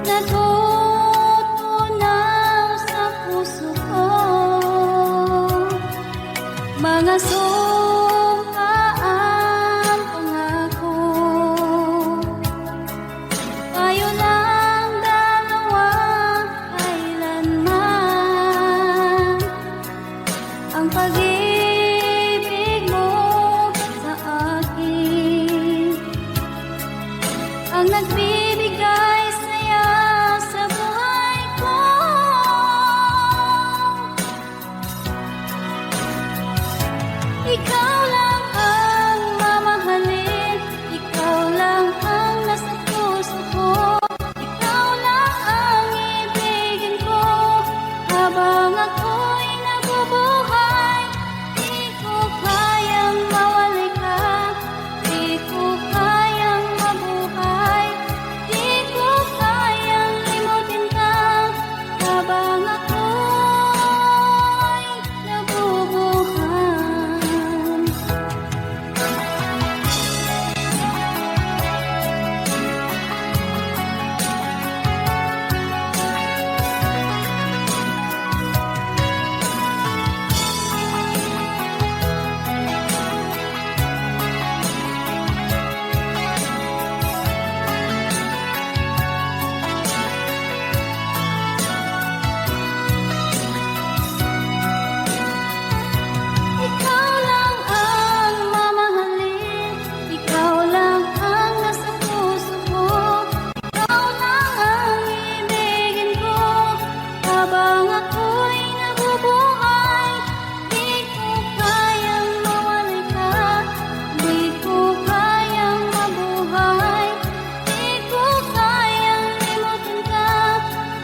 natutunaw sa puso ko. Mga sumpaang pangako, tayo lang dalawa kailanman. Ang pag-ibig mo sa akin ang nagbibigay saya sa buhay ko. Ikaw lang ang mamahalin, ikaw lang ang nasa puso ko, ikaw lang ang ibigin ko habang ako'y nabubuhay. Di ko kayang mawalay ka, di ko kayang mabuhay, di ko kayang limutin ka habang ako'y nabubuhay. Ikaw lang ang mamahalin, ikaw lang ang nasa puso ko, ikaw lang ang ibigin ko habang ako'y nabubuhay. Di ko kayang mawalay ka, di ko kayang mabuhay, di ko kayang limutin ka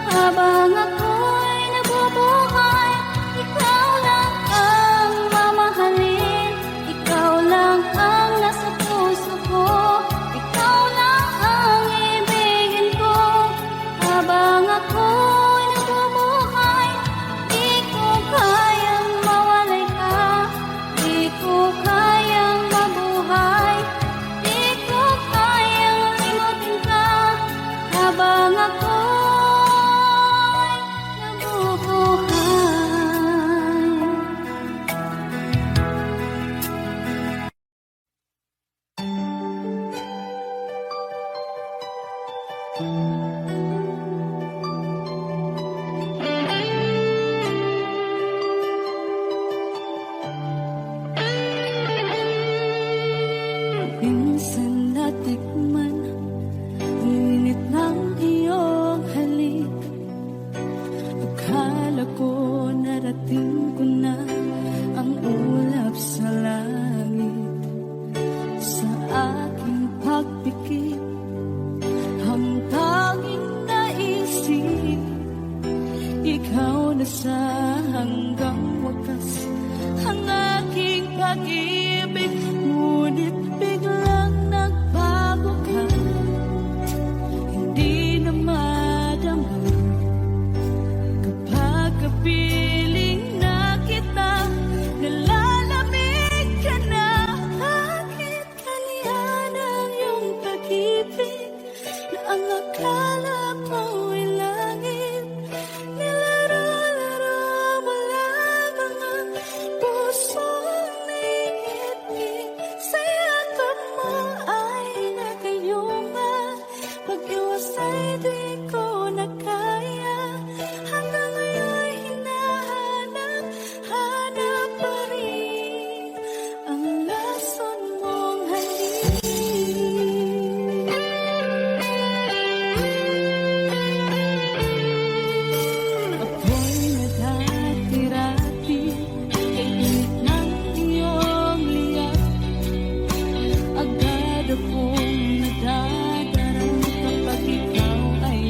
habang ako'y nabubuhay. Ikaw lang ang mamahalin, ikaw lang ang nasa puso ko, ikaw lang ang ibigin ko habang ako'y nabubuhay. Di ko kayang mawalay ka, di ko kayang mabuhay, di ko kayang limutin ka habang ako'y nabubuhay. Minsan natikman ang init ng iyong halik. Akala ko narating ko na ang ulap sa langit. Sa aking pagpikit, ang tanging naisip, ikaw na sa hanggang wakas ang aking pag-ibig. Ngunit biglang nagbago ka, hindi na madama kapag kapiling na kita. Nalalamig ka na, bakit kaliyan ang iyong pag-ibig na ang akala ko'y langit? Nilaro-laro mo lamang ang pusong naingit-ngit. Sa yakap mo ay nagayuma, pag-iwas ay di ko na kaya. Hanggang ngayon hinahanap pa rin ang lason mong halik. Ako'y nadati-rati kay init ng iyong liyab. Agad akong nadadarang kapag ikaw ay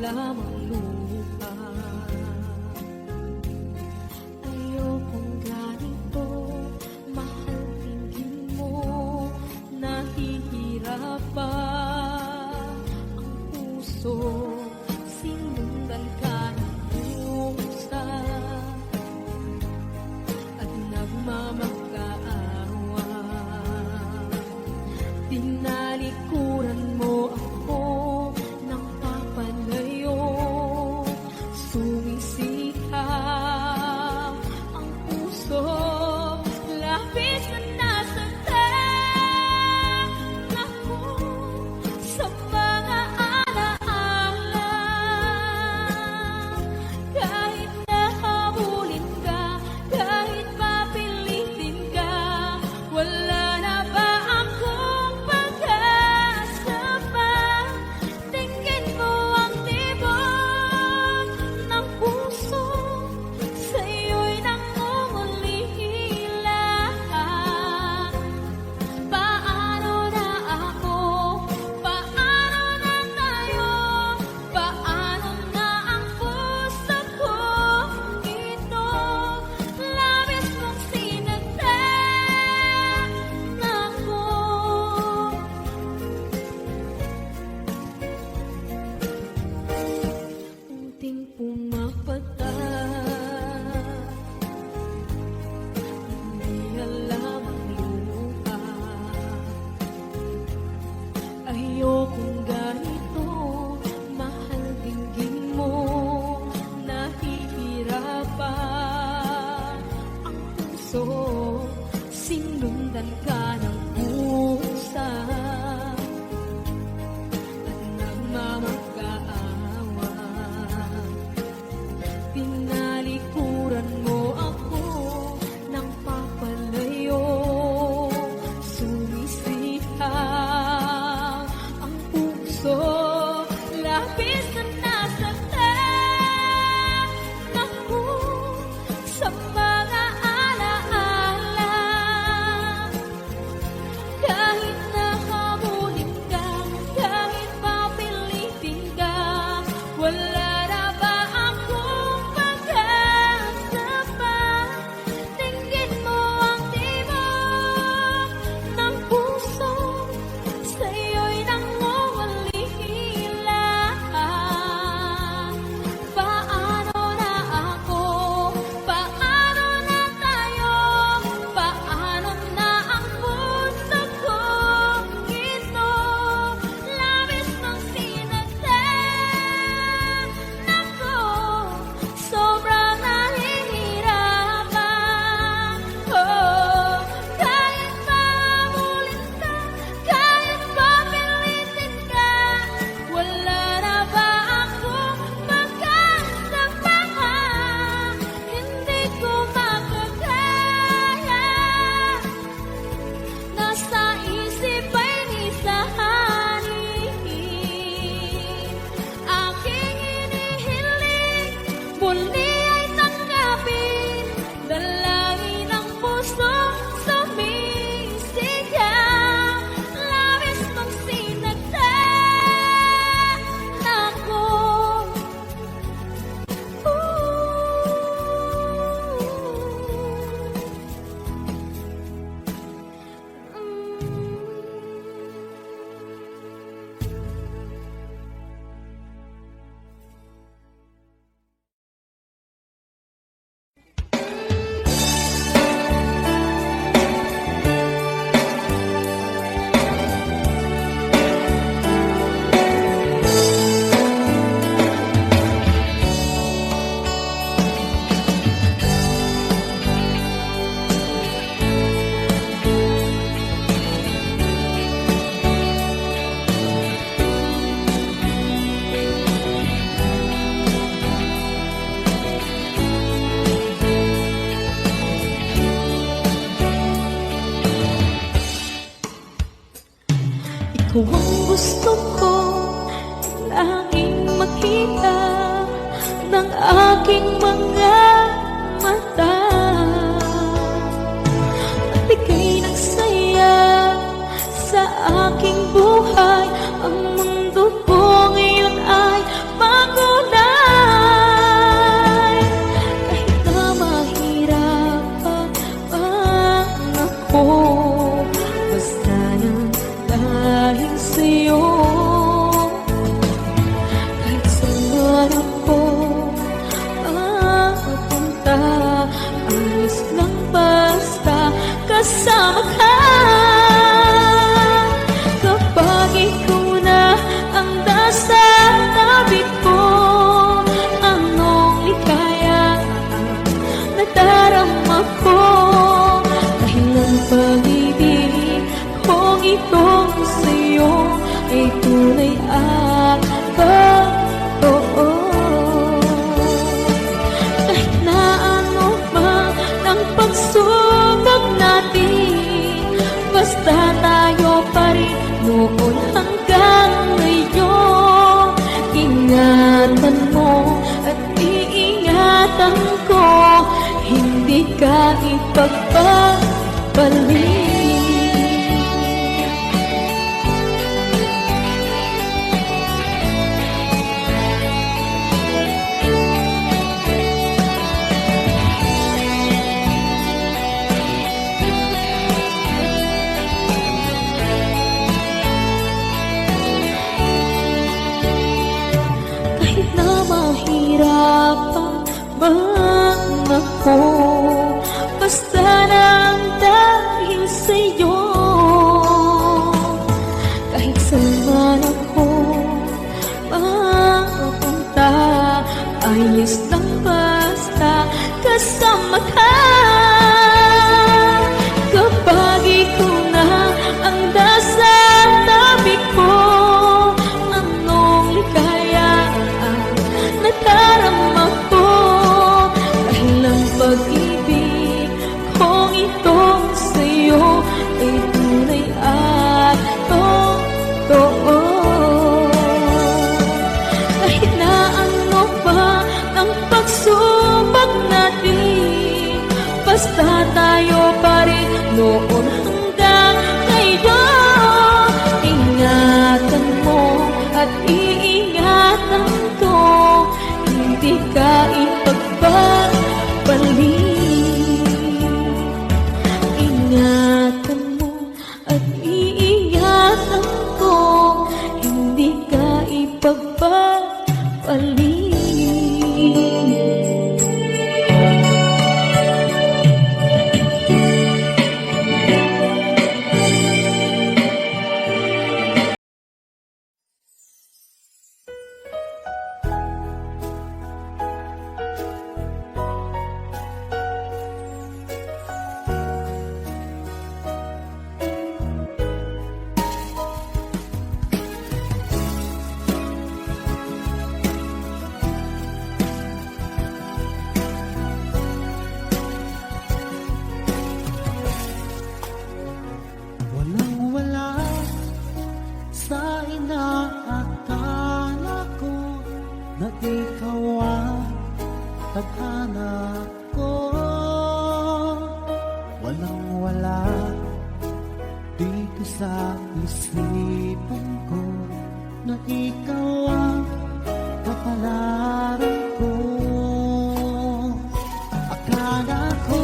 lamang lupa. Ayokong ganito, mahal, tingin mo, nahihirapan ang puso, sinundan ka ng pusa at nagmamakaawa. Tinalikuran mo ako ng papalayo, sumisikap ang puso, labis na nasaktan ako sa mga alaala. Kahit nahabulin ka, kahit papilitin ka, wala na ba akong pag-asa pa? Tingin mo ang tibok ng puso, sa'yo'y nangungulila. Paano na ako? Paano na tayo? Paano na ang puso ko? Ito, labis mong sinaktan ako. Unting pumapata, hindi alam ang lupa. Ayokong ganito, mahal, dinggin mo, nahihirapan ang puso, sinundan ka ng pusa at nagmamakaawa. Tinalikuran mo ako ng papalayo, sumisipang ang puso, labis na nasaktan ako sa mga alaala. Kahit nahabulin ka, kahit papilitin ka, wala na ba akong pag-asa pa? Tingin mo ang tibok ng puso, sa'yo'y nangungulila. Paano na ako? Paano na tayo? Paano na ang puso ko? Ito, labis mong sinaktan ako, sobrang nahihirapan. Oh, kahit mahabulin ka, kahit papilitin ka, wala na ba akong pag-asa pa? Hindi ko makakaya, nasa isip ay nisahanin. Aking inihiling, muli ay tanggapin, dalangin ng puso, sumisigaw, labis mong sinaktan ako. Ikaw ang gusto ko laging makita ng aking mga mata. Magbigay ng saya sa aking buhay. Ang mundo ko ngayon ay bago ka ipagpapalik. Kahit na mahirapan man ako, basta lang dahil sa'yo. Kahit saan man ako mapunta, ayos lang basta kasama ka. Kapag ikaw na ang nasa tabi ko, anong ligaya ang nadarama ko. Dahil ang pag-ibig kong ito sa'yo ay tunay at totoo. Kahit na ano pa ang pagsubok natin, basta tayo pa rin noon hanggang ngayon. Ingatan mo at iingatan ko, hindi ka ipagpapalik. Ingatan mo at iingatan ko, hindi ka ipagpapalik. Walang-wala sa inaakala ko na ikaw ang tadhana ko. Walang-wala dito sa isipan ko na ikaw ang kapalaran ko. Akala ko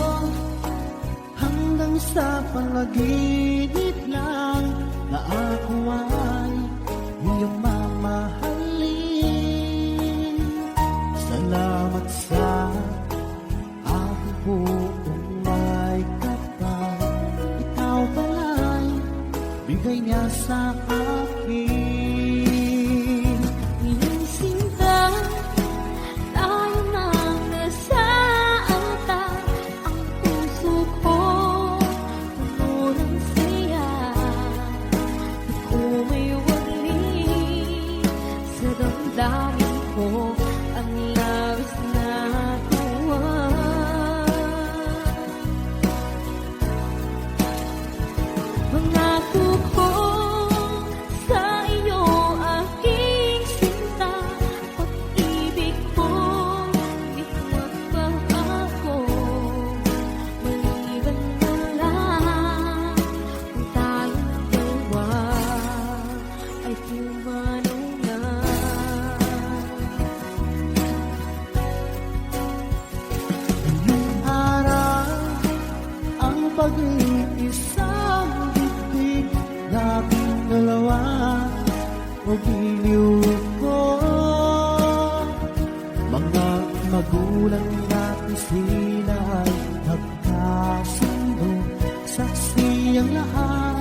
hanggang sa panaginip lang na ako ay iyong mamahalin. Salamat sa aking buong may kapal. Ikaw pala'y bigay niya sa akin. Iyong sinta, tayo nang nasa altar. Ang puso ko puno ng saya. Di ko may wagli sa damdamin ko ang labis na tuwa. Pangako ko sa iyo, aking sinta, pag-ibig ko di magbabago. Maliban mo lang kung tayong dalawa ay pumanaw na. Ngayong araw ang pag-iisang bibig nating dalawa o giliw ko. Mga magulang natin sila ay nagkasundo, saksi ang lahat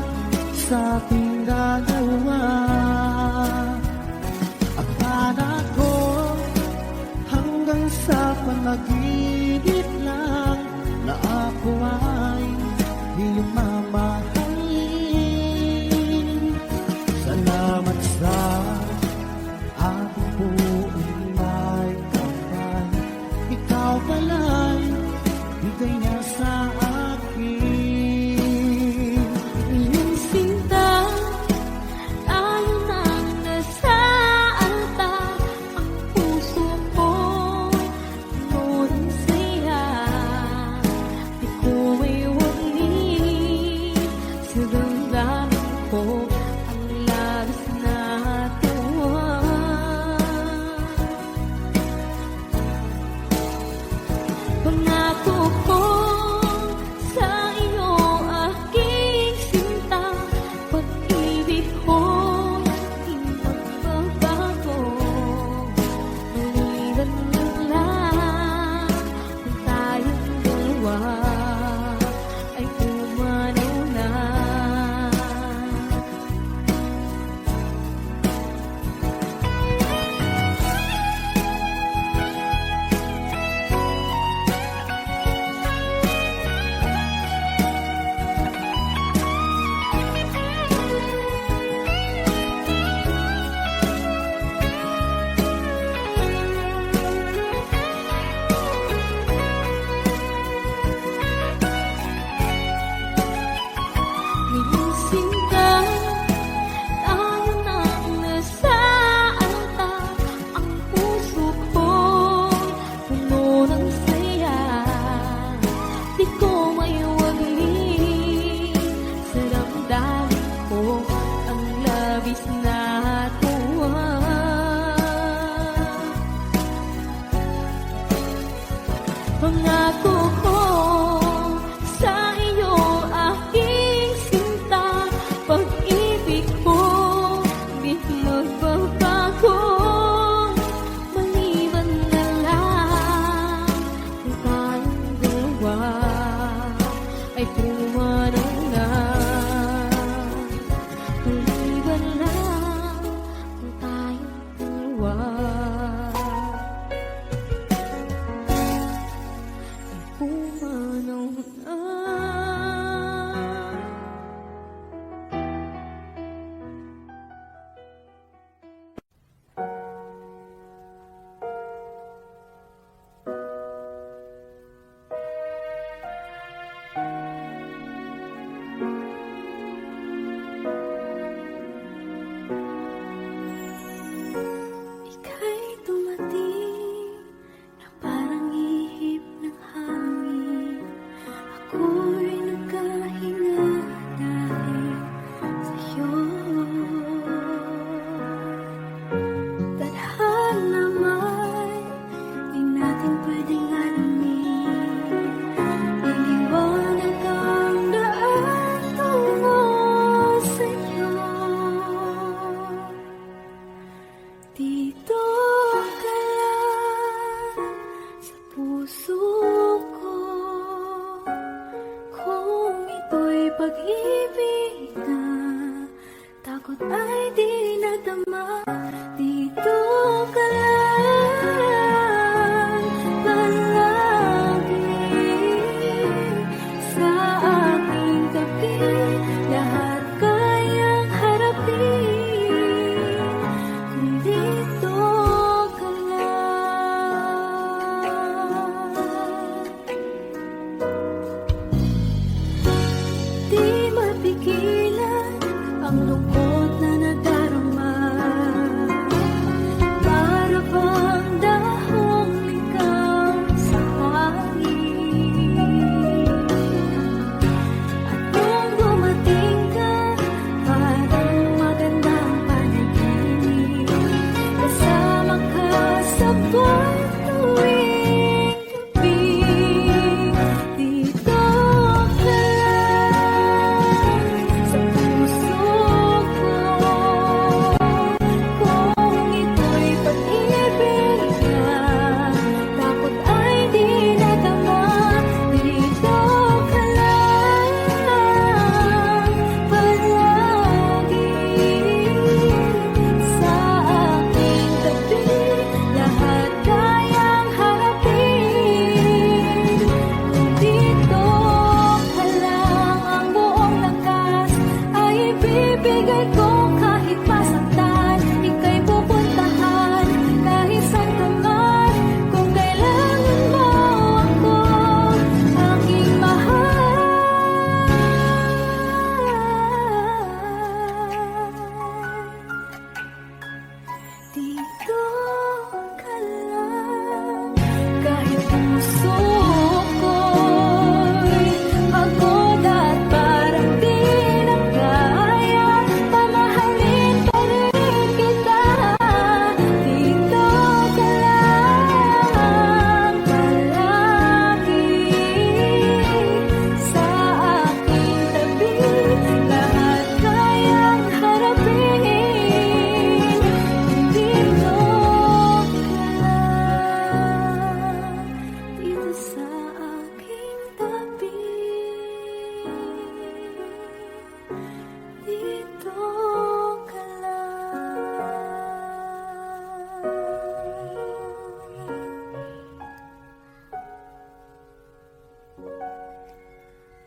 sa ating dalawa. Akala ko hanggang sa panaginip lang na ako ay iyong mamahalin. Salamat sa aking buong may kapal. Ikaw pala'y bigay niya sa akin. Iyong sinta, tayo nang nasa altar. Ang puso ko puno ng dalawa ay pumanaw na. Ika'y dumating na parang ihip ng hangin. Ako'y nagkahinga dahil sa'yo. Tadhana may di natin pwedeng alamin. Iniwanag ang daan tungo sa'yo. Dito ka lang sa puso ko. Kung ito'y pag-ibig na takot ay di nadama. Dito ka lang palagi sa aking tabi. Lahat kayang harapin kung dito ka lang. Di mapigilan ang lungkot na nadarama. Para bang dahong ligaw sa hangin. At kung dumating ka, parang magandang panaginip. Kasama ka sa tuwing gabi. Dito ka lang sa puso ko. Kung ito'y pag-ibig na takot ay di nadama. Dito ka lang palagi sa aking tabi. Lahat kayang harapin kung dito ka lang. Ang buong lakas ay ibibigay ko kahit masaktan. Ika'y pupuntahan kahit saan ka man. Kung kailangan mo ako, aking mahal. Dito ka lang kahit puso ko'y pagod at parang di na kaya. Pamahalin pa rin kita. Dito ka lang palagi sa aking tabi. Lahat kayang harapin kung dito ka lang. Dito sa aking tabi. Dito ka lang.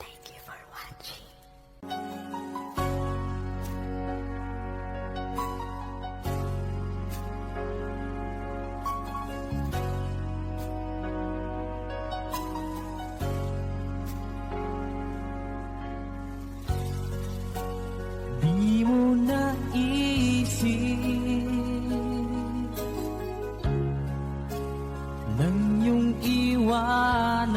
Thank you for watching. Di mo naisip nang iyong iwanan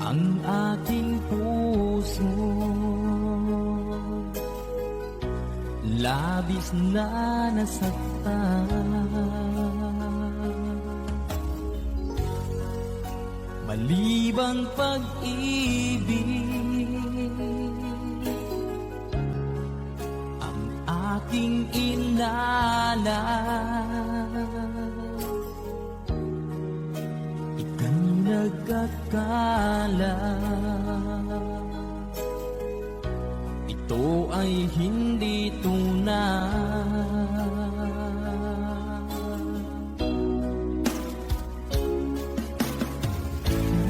ang aking puso. Labis na nasaktan. Malibang pag-ibig ang aking inala. Ika'y nagkakala. ito ay hindi tunay.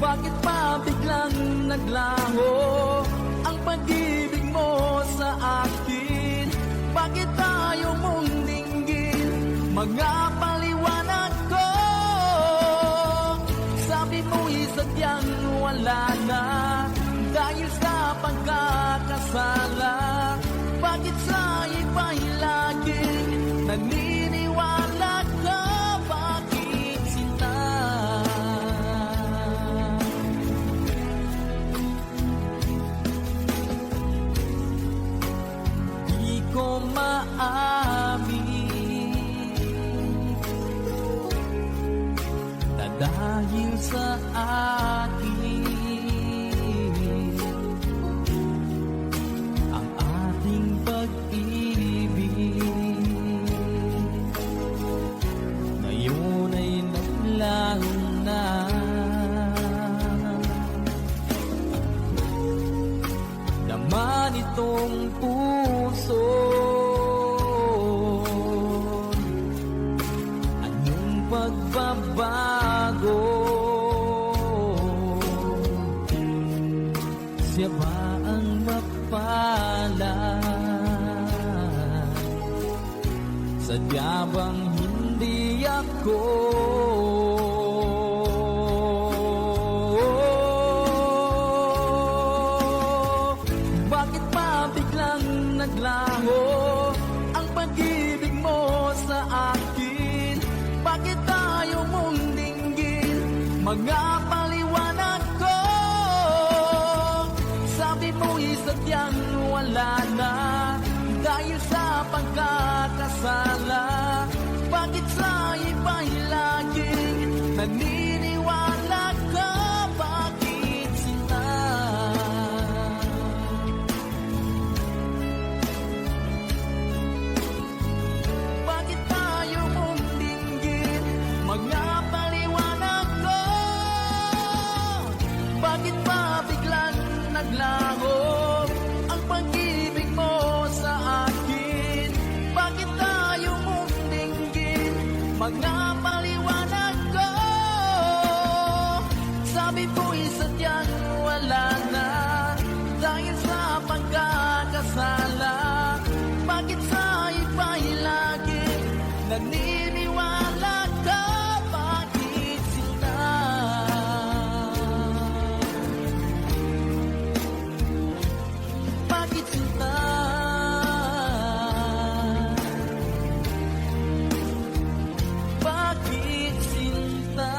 Bakit pa biglang naglaho ang pag-ibig mo sa akin? Bakit tayo mong dinggin mga paliwanag ko? Sabi mo'y sadyang wala na dahil sa pagkakasala. Bakit sa iba'y laging naniniwala ka? Bakit sinta? Di ko maamin na dahil sa akin ang ating pag-ibig ngayon ay naglaho na. Naman itong puso, anong pagbabago? Siya ba ang mapalad? Sadya bang hindi ako? Bakit pa biglang naglaho ang pag-ibig mo sa akin? Bakit tayo mong dinggin mga paliwanag ko? Sabi mo'y sadyang wala na dahil sa pagkakasala. Bakit sa iba'y laging naniniwala ka? Bakit sinta? Bakit tayo mong dinggin mga paliwanag ko? Bakit pa biglang naglaho ang pag-ibig mo sa akin? Bakit tayo mong dinggin mga paliwanag ko? Sabi ko'y sadyang wala na dahil sa pagkakasala. Bakit sa iba'y laging naniniwala ka? Bakit sinta? Bakit sinta? Bakit sinta?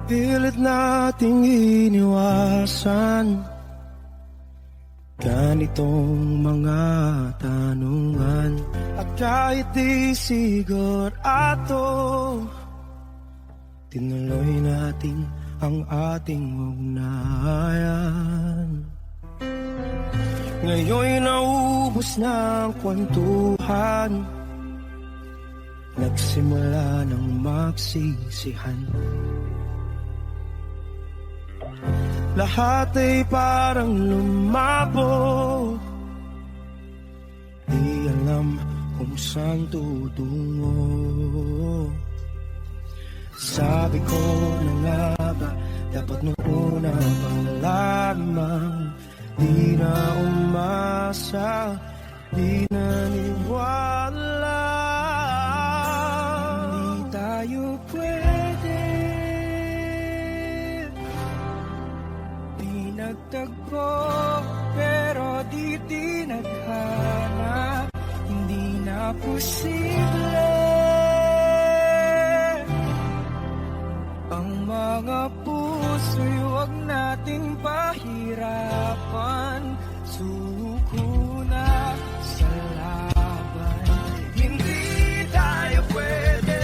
Pilit nating iniwasan ganitong mga tanungan. At kahit di sigurado, tinuloy natin ang ating ugnayan. Ngayon'y naubos na ang kwentuhan, nagsimula ng magsisihan. Lahat ay parang lumabo, di alam kung saan tutungo. Sabi ko na nga ba, dapat nung una pa lamang di na umasa, di naniwala. Di tayo pwede, di nagtagpo, pero di tinadhana. Hindi na posible ang mga puso'y huwag nating pahirapan. Suko na sa laban, hindi tayo pwede.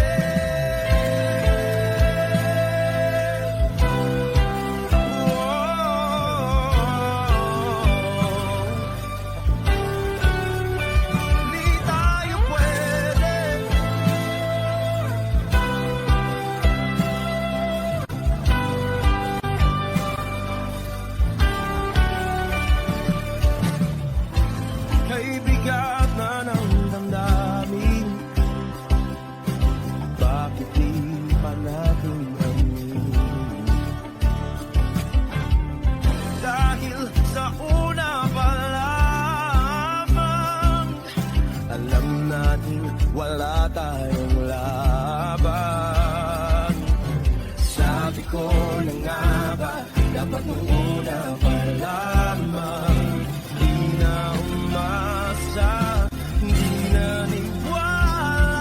dapat nung una pa lamang. Di na umasa, di na nagwala.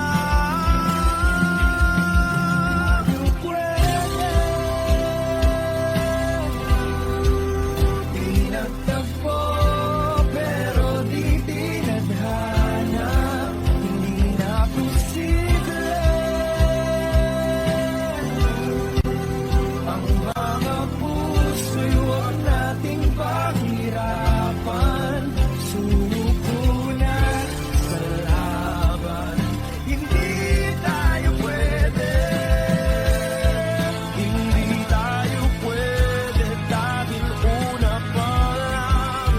Yung pwede, di nagtagpo, pero di tinadhana. Hindi na posible ang mga puso'y huwag nating pahirapan. Sumuko na sa laban. Hindi tayo pwede, hindi tayo pwede dahil una pa lang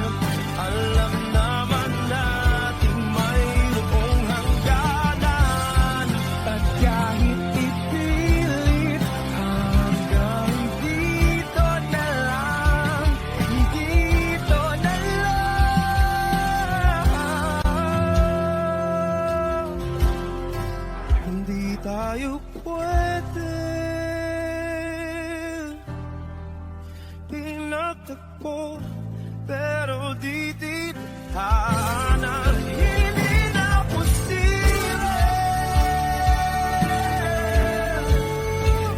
alam naman natin mayroong hangganan. At kahit ipilit hanggang dito na lang, dito na lang. Hindi tayo pwede, pinagtagpo, pero di titana. Hindi na posible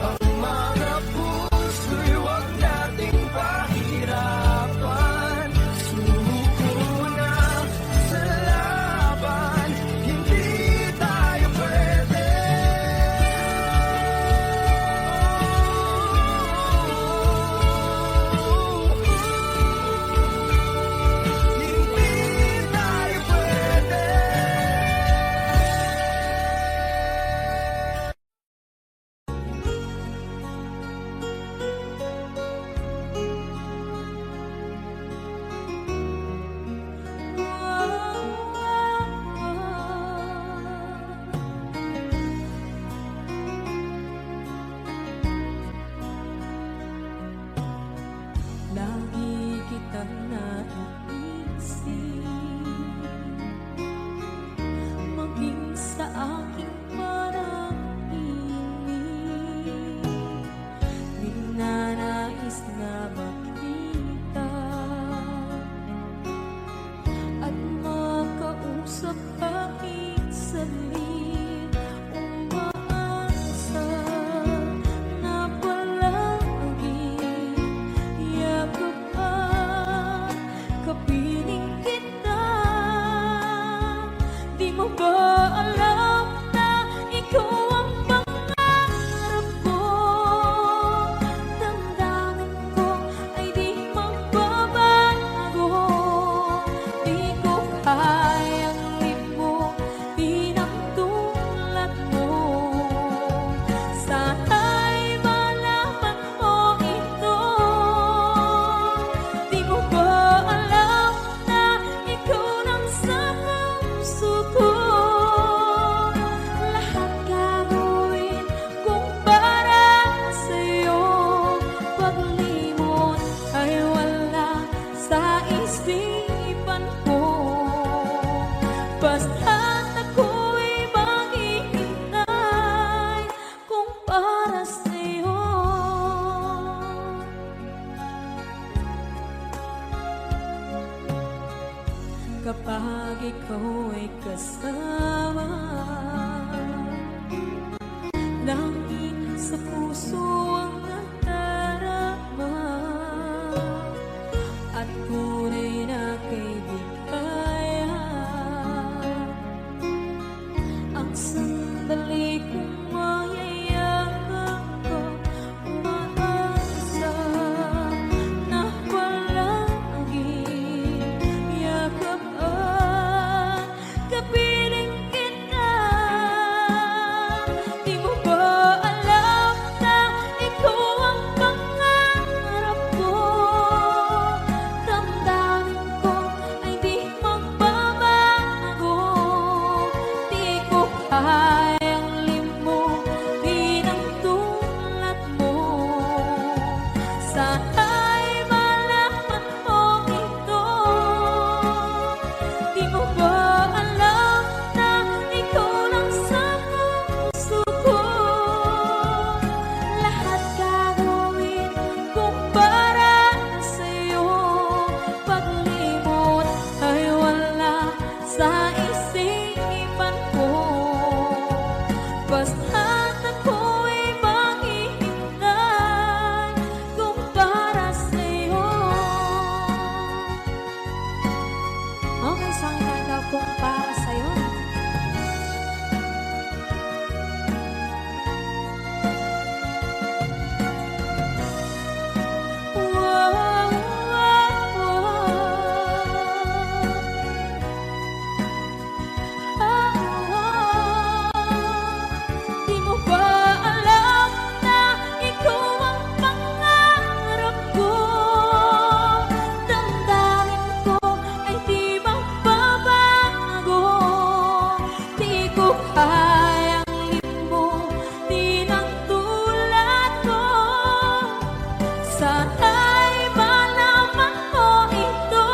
ang mga puso'y huwag nating pahirapan. Sumuko na sa laban. Hindi tayo pwede. Hindi tayo pwede. Lagi kitang naiisip, maging sa aking parang inig. Ninanais na makita at makausap kahit saglit. Umaasa na palagi yakap at kapiling kita. Di mo ba alam na ikaw ang pangarap ko? Damdamin ko ay di magbabago. Di ko kayang limutin ang tulad mo. Sana'y malaman mo ito. Di mo ba alam na ikaw lang sa puso ko? Lahat gagawin kung para sa'yo. Paglimot ay wala sa isipan ko. Basta't ako'y maghihintay kung para sa'yo. Kapag ikaw ay kasama, langit sa puso ang nadarama. At tunay na kaibigan, ang sandali kong mayayakap ko. Umaasa na palagi yakap at kapiling kita. Di mo ba alam na ikaw ang pangarap ko? Damdamin ko ay di magbabago. Di ko kayang limutin ang tulad mo. Sana'y malaman mo ito. Di mo ba alam na ikaw lang sa puso ko? Lahat gagawin kung para Sana'y malaman mo ito.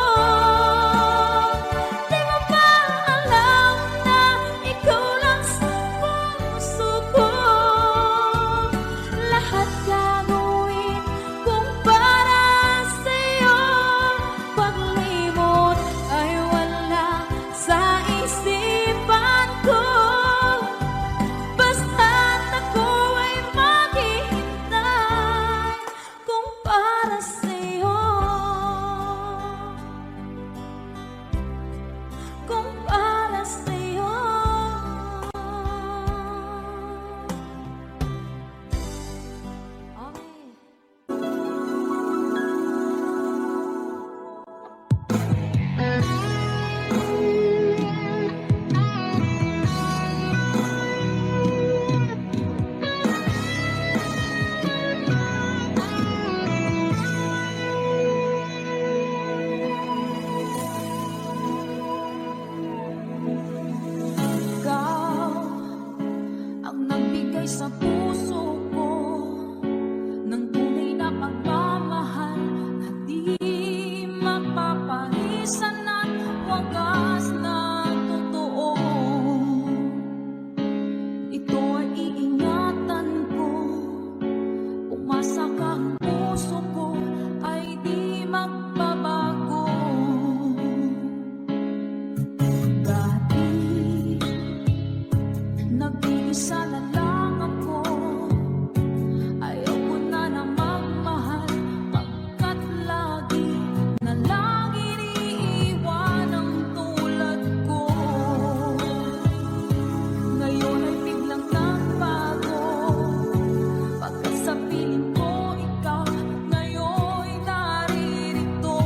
Di mo ba alam na ikaw lang sa puso ko? Lahat gagawin kung para sa'yo. Paglimot ay wala sa isipan ko. Basta't ako ay maghihintay kung para sa'yo. Kung para sa'yo. Okay. Ikaw ang nagbigay sa puso ko ng tunay na pagmamahal na di mapapalisan at wagas na totoo. Ito ay iingatan ko, umasa ka ang puso ko ay di magbabago. Dati nag-iisa na lang ako, ayaw ko na na magmahal, pagkat lagi na lang iniiwan ang tulad ko. Ngayon ay biglang nagbago, pagkat sa piling ko ikaw ngayon naririto.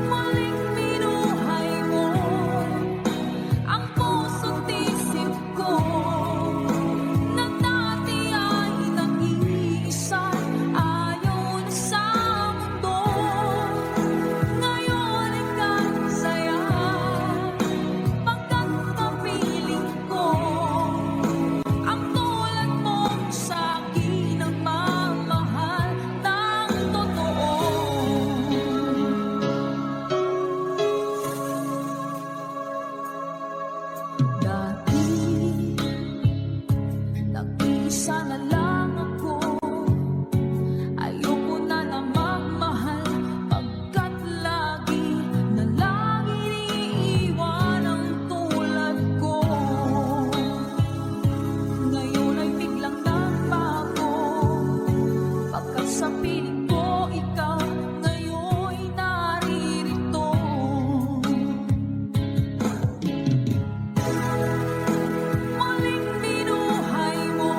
Muling binuhay mo ang puso't isip ko, na dati ay nag-iisa ayon sa mundo. Ngayon ika'y saya, pagkat napiling ko ang tulad mong sa'kin ang mamahal ng totoo. Dati nag-iisa na lang ako, ayoko na na magmahal, pagkat lagi na lang iniiwan ang tulad ko. Ngayon ay biglang nagbago, pagkat sa piling ko ikaw ngayon naririto. Muling binuhay mo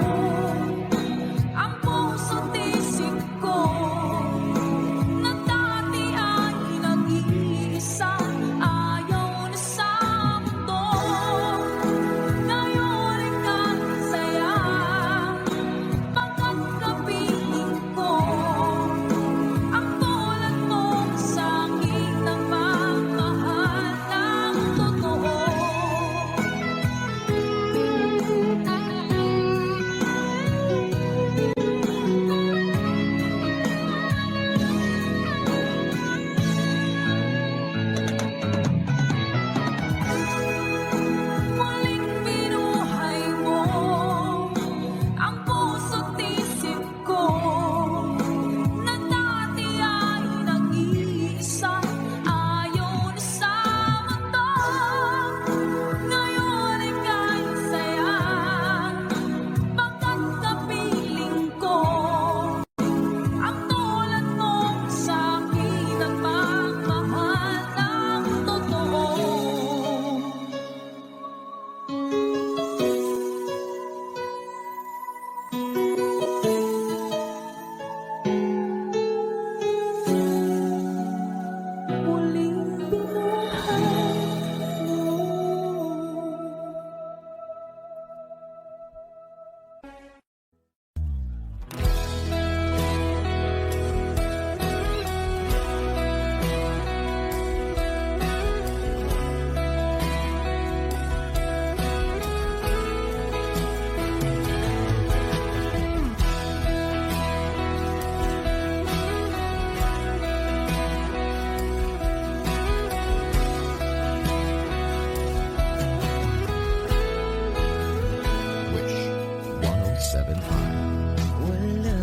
Wala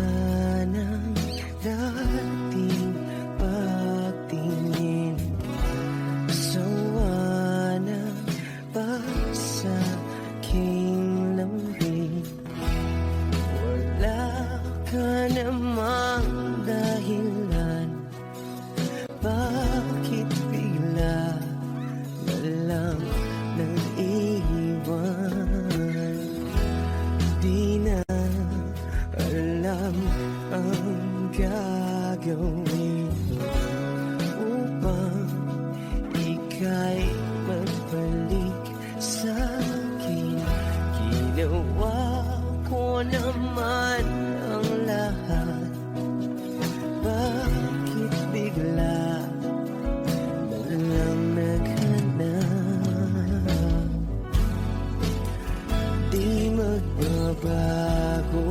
nang dating pagtingin, sawa na pagsaking lambing. Wala ka namang dahilan, bakit bigla na lang nag-iwan? Di na alam ang gagawin upang ika'y magbalik sa'kin. Ginawa ko naman ang lahat, bakit bigla na lang naghanap? Di magbabago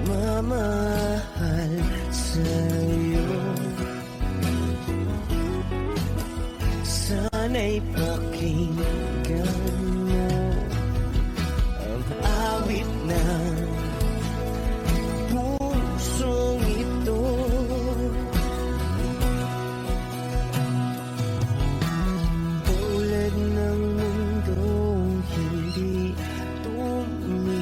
pagmamahal sa'yo. Sana'y pakinggan mo ang awit ng pusong ito. Tulad ng mundong hindi tumitigil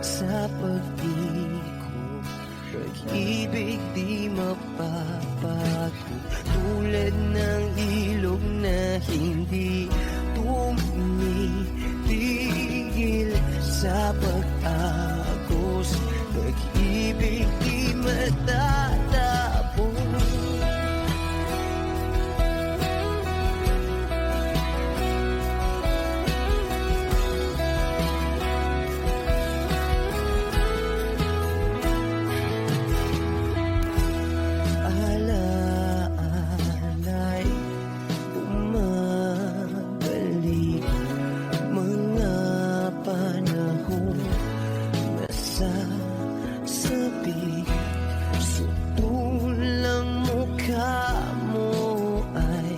sa pag-ikot, pag-ibig di mapapago. Tulad ng ilog na hindi tumitigil sa pag-agos, pag-ibig di matatapos. Alaala'y bumabalik, mga panahon na sasabi. Sutulang mukha mo ay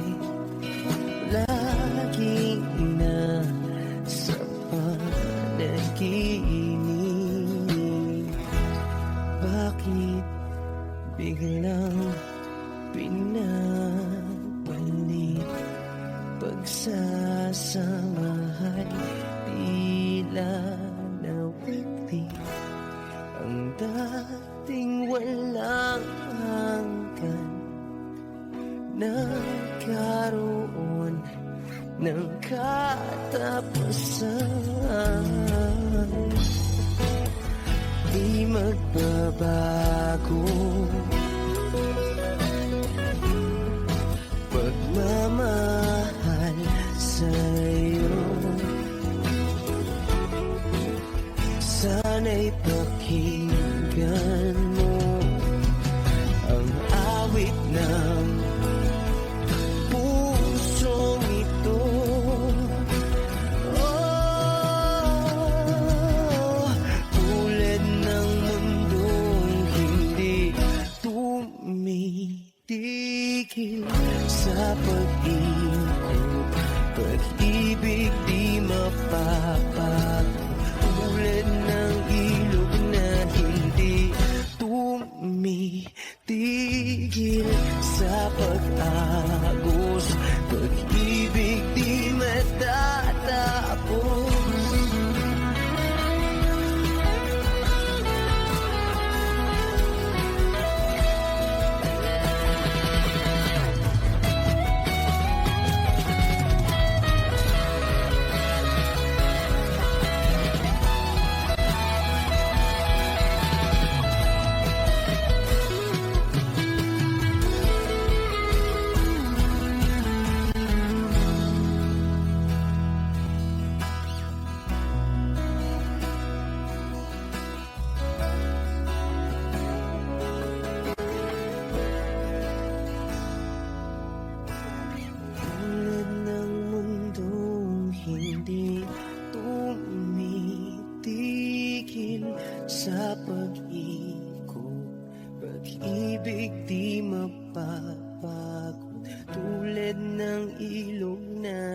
laging nasa panaginip. Bakit biglang pinabalik? Pagsasamahan tila nawagli, ang dating walang hanggan nagkaroon ng katapusan. Di magbabago pagmamahal sa'yo. Sana'y pakinggan mo ang awit ng pusong ito. Oh, tulad ng mundong hindi tumitigil sa pag-ikot, pag-ibig di mapapago. Tulad ng ilog na hindi tumitigil sa pag-agos, pag-ibig di matatapos.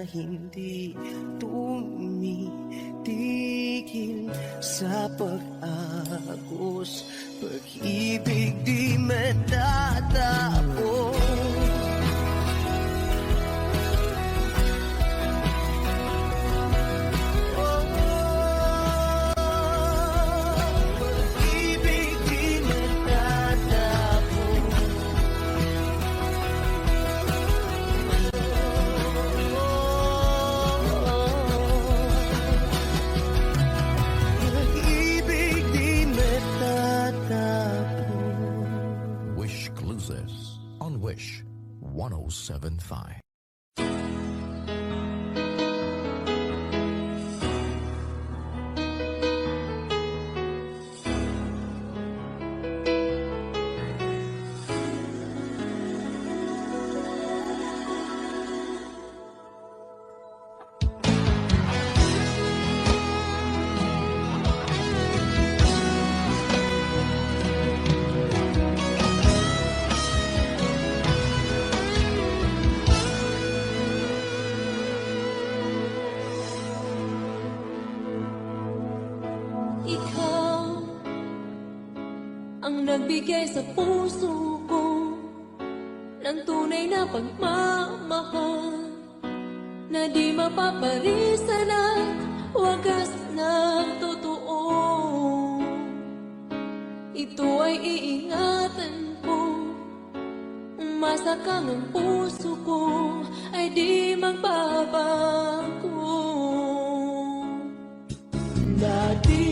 hindi tumitigil sa pag-agos. Pag-ibig di matatapos. Pag-ibig di matatapos. Pag-ibig di matatapos. Wish Cruises on Wish 1075. Ikaw ang nagbigay sa puso ko ng tunay na pagmamahal na di mapaparisan at wagas na totoo. Ito ay iingatan ko, umasa kang ang puso ko ay di magbabago. Dati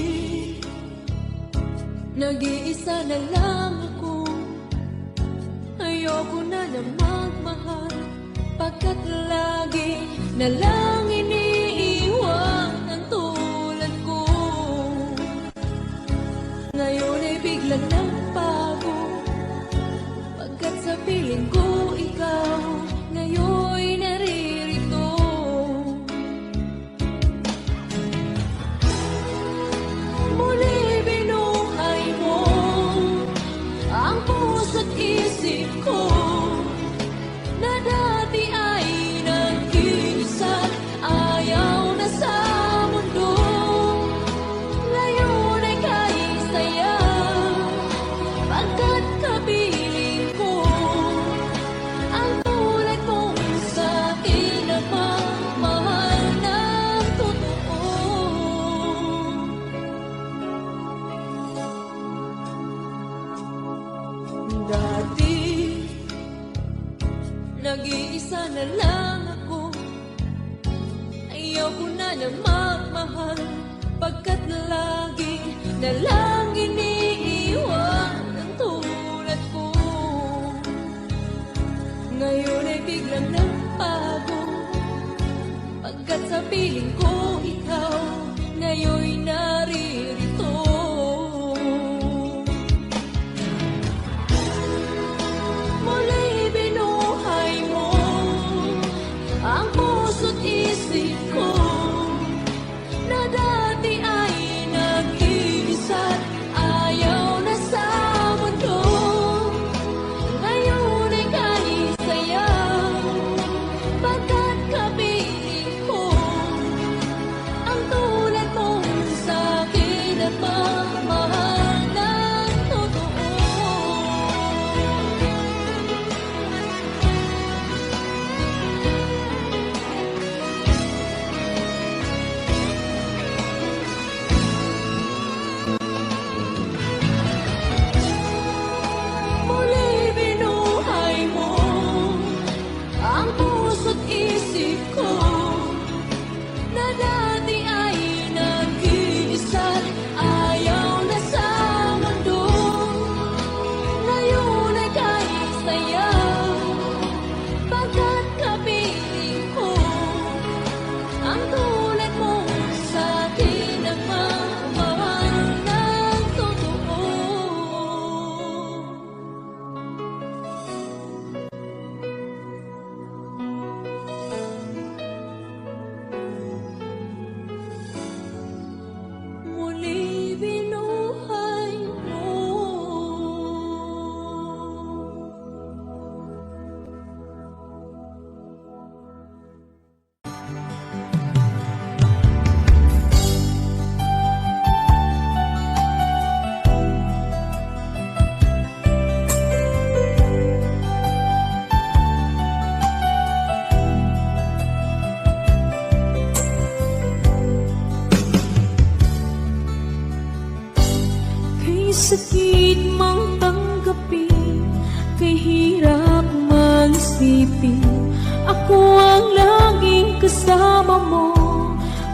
nag-iisa na lang ako, ayoko na na magmahal, pagkat lagi na lang iniiwan ang tulad ko. Ngayon ay biglang nagbago, pagkat sa piling ko ikaw ngayon naririto. Muli binuhay mo ang puso't isip ko na dati ay nag-iisa't ayaw na sa mundo. Ngayon ay kahit saya, pagkat kapiling ko ang tulad mong sa akin na pagmahal ng totoo. Dati nag-iisa na lang ako, ayaw ko na na magmahal, pagkat lagi na lang iniiwan ang tulad ko. Ngayon ay biglang nagbago, pagkat sa piling ko ikaw ngayon'y naririto. Muli binuhay mo ang puso't isip ko na dati ay nag-iisa't ayaw na sa mundo. Ngayon ay kahit saya, pagkat kapiling ko ang tulad mong sa akin at pagmahal ng totoo. Muli binuhay mo ang puso't isip ko na dati ay nag-iisa't ayaw na sa mundo. Ngayon ay kahit saya, pagkat kapiling ko ang tulad mong sa akin ang pagmamahal ng totoo. Muli binuhay mo. sakit mang tanggapin, kay hirap mag-isipin. Ako ang laging kasama mo,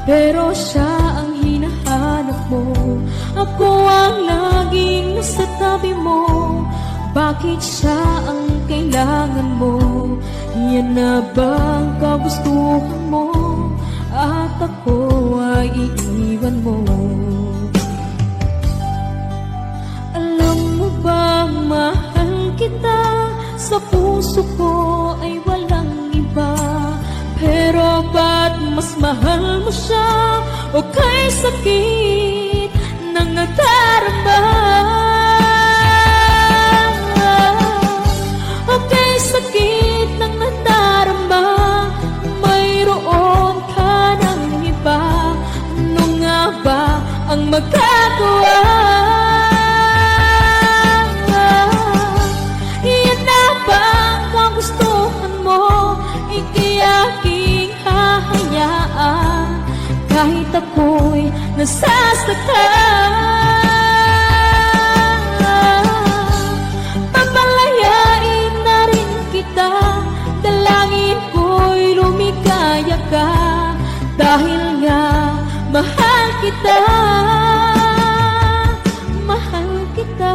pero siya ang hinahanap mo. Ako ang laging nasa tabi mo, bakit siya ang kailangan mo? Yan na bang kagustuhan mo? At ako ay iiwan mo. Alam mo bang mahal kita? Sa puso ko ay walang iba. Pero ba't mas mahal mo siya? O kay sakit ng nadarama? O kay sakit ng nadarama, mayroon ka ng iba. Ano nga ba ang magagawa? Iyan na ba ang kagustuhan mo? Ikiyaking hahayaan kahit ako'y nasasaktan. Papalayain na rin kita, dalangin ko'y lumikaya ka, dahil nga mahal kita, mahal kita.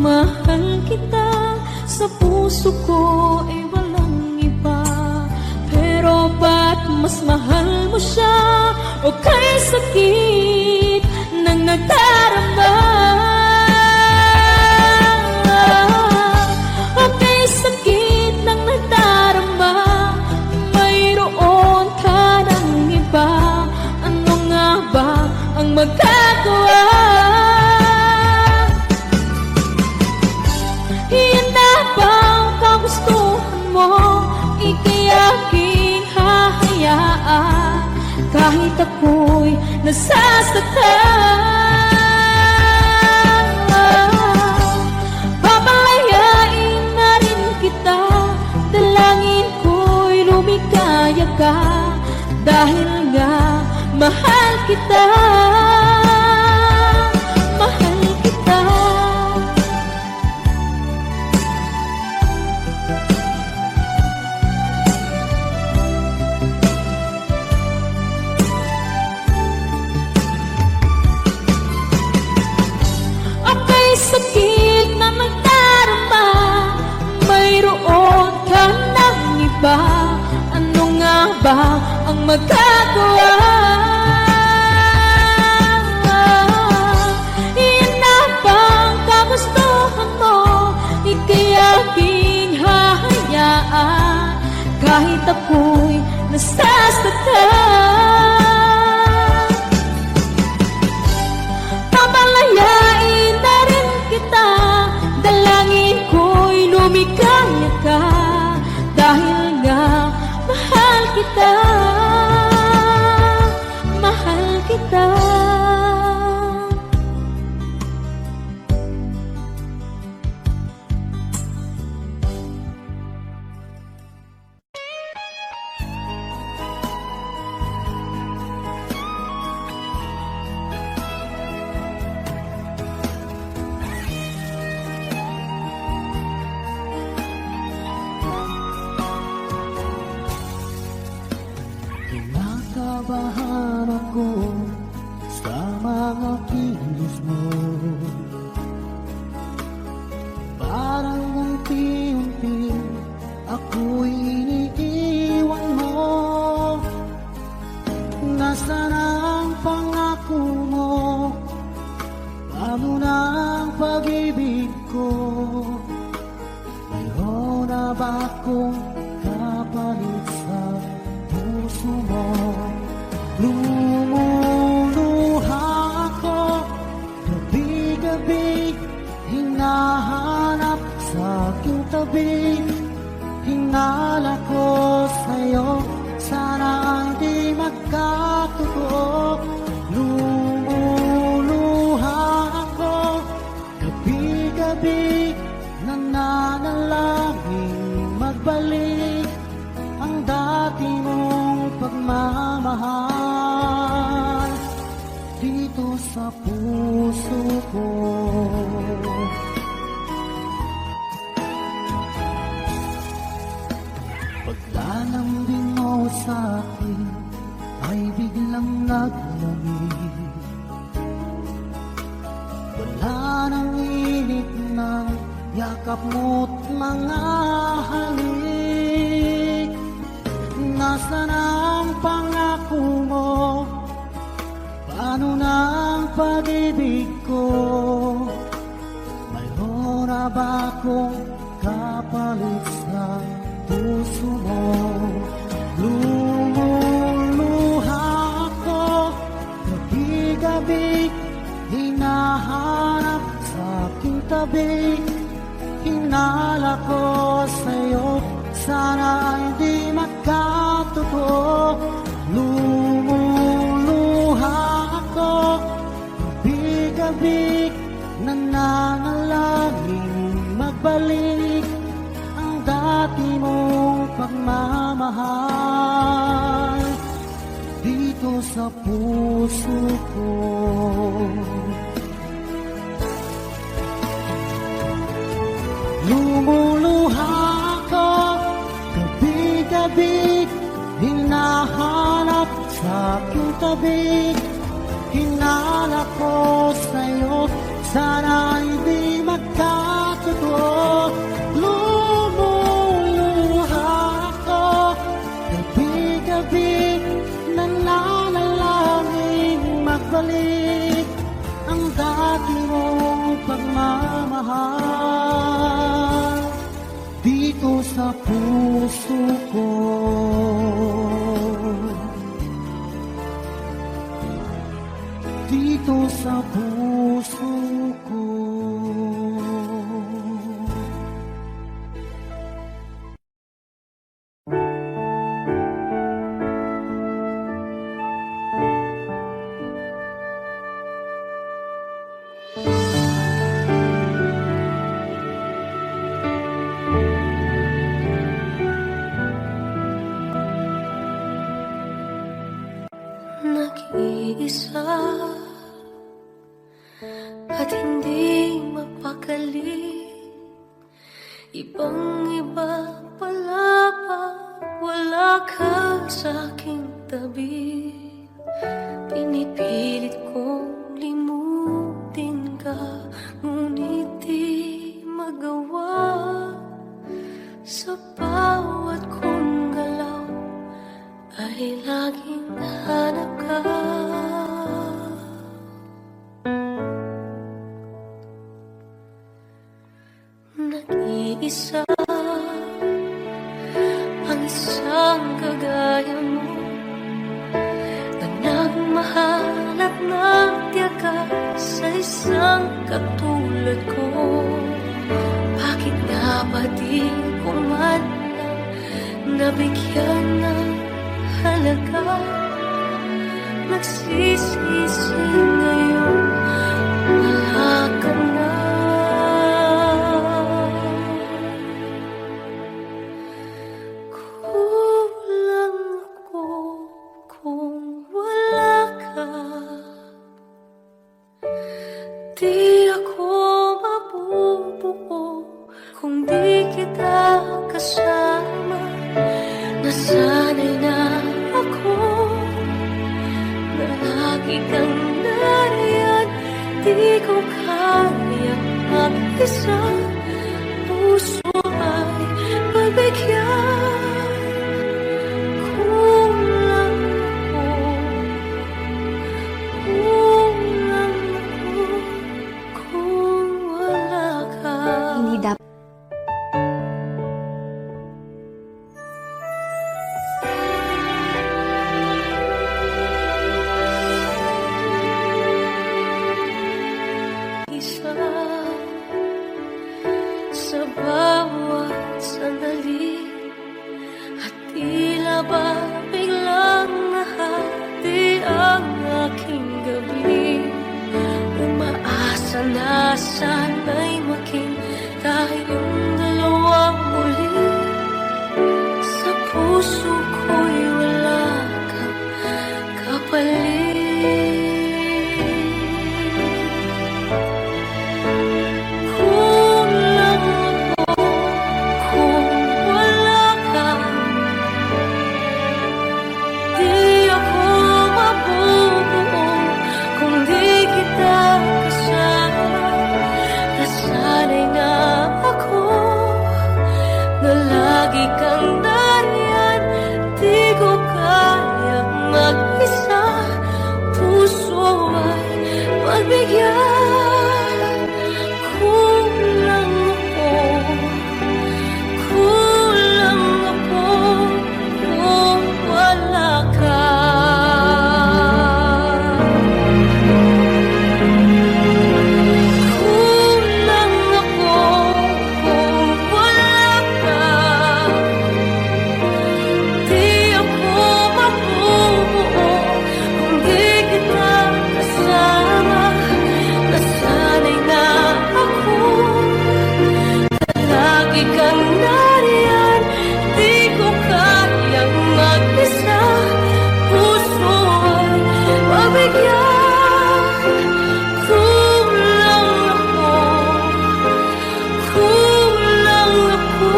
Mahal kita, sa puso ko ay walang iba. Pero ba't mas mahal mo siya? O kay sakit ng nadarama? O kay sakit ng nadarama, mayroon ka ng iba. Ano nga ba ang magagawa? Ikiyaking hahayaan kahit ako'y nasasaktan. Papalayain na rin kita, dalangin ko'y lumikaya ka, dahil nga mahal kita, mahal kita. Sakit na magdarama, mayroon ka ng iba. Ano nga ba ang magagawa? Iyan na bang kagustuhan mo? Ikiyaking hahayaan kahit ako'y nasasaktan. Papalayain na rin kita, dalangin ko'y lumikaya ka, dahil nga mahal kita, mahal kita. Kinakabahan ako sa mga kilos mo, parang unti-unti ako'y iniiwan mo. Nasaan ang pangako mo? Paano na ang pag-ibig ko? Mayroon na ba akong kapalit sa puso mo? Lumuluha ako, gabi-gabi hinahanap sa aking tabi. Hinala ko sa'yo, sana di magkatotoo. Lumuluha ako, gabi-gabi nananalangin magbalik ang dati mong pagmamahal dito sa puso ko. Paglalambing mo sa'kin ay biglang naglamig. Wala nang init ng yakap mo't mga halik. Nasaan ang pangako mo? Paano na ang pag-ibig ko? Mayroon na ba akong kapalit sa puso mo? Lumuluha ako, gabi-gabi hinahanap sa aking tabi. Hinala ko sa'yo, sana hindi magkatotoo. Lumuluha ako, gabi-gabi nananalangin magbalik ang dati mong pagmamahal dito sa puso ko. Lumuluha ako, gabi-gabi hinahanap sa aking tabi. Hinala ko sa'yo, sana hindi magkatotoo. Lumuluha ako, gabi-gabi nananalangin magbalik ang dati mong pagmamahal dito sa puso ko. Dito sa puso ko. Nag-iisa at hindi mapakali, ibang-iba pala pag wala ka sa aking tabi. Pinipilit kong limutin ka, ngunit di magawa. Sa bawat kong galaw ay laging hanap ka. Nag-iisa ang isang kagaya mo na nagmahal at nagtiyaga sa isang katulad ko. Bakit nga ba di ko man nabigyan ng halaga? Nagsisisi ngayon, wala ka na. Kulang ako kung wala ka. Di ako mabubuo kung di kita kasama. Nasanay na ako na lagi kang nariyan. Di ko kaya mag-isa, puso ay pagbigyan. Kulang ako kung wala ka. Hindi dapat Sa bawat sana'y maging tayong dalawang muli. Sa puso ko'y wala kang kapalit. Kung lang ako, kung wala ka, di ako mabubuo kung di kita kasama. Nasanay na ako na lagi kang nariyan, di ko kayang mag-isa. Puso ay pagbigyan. Kung lang ako, kulang ako kung wala ka. Kulang ako kung wala ka. Di ako mabubuo kung di kita kasama. Nasanay na ako na lagi kang nariyan, di ko kayang mag-isa. Puso ay mabigyan. Kulang ako, kulang ako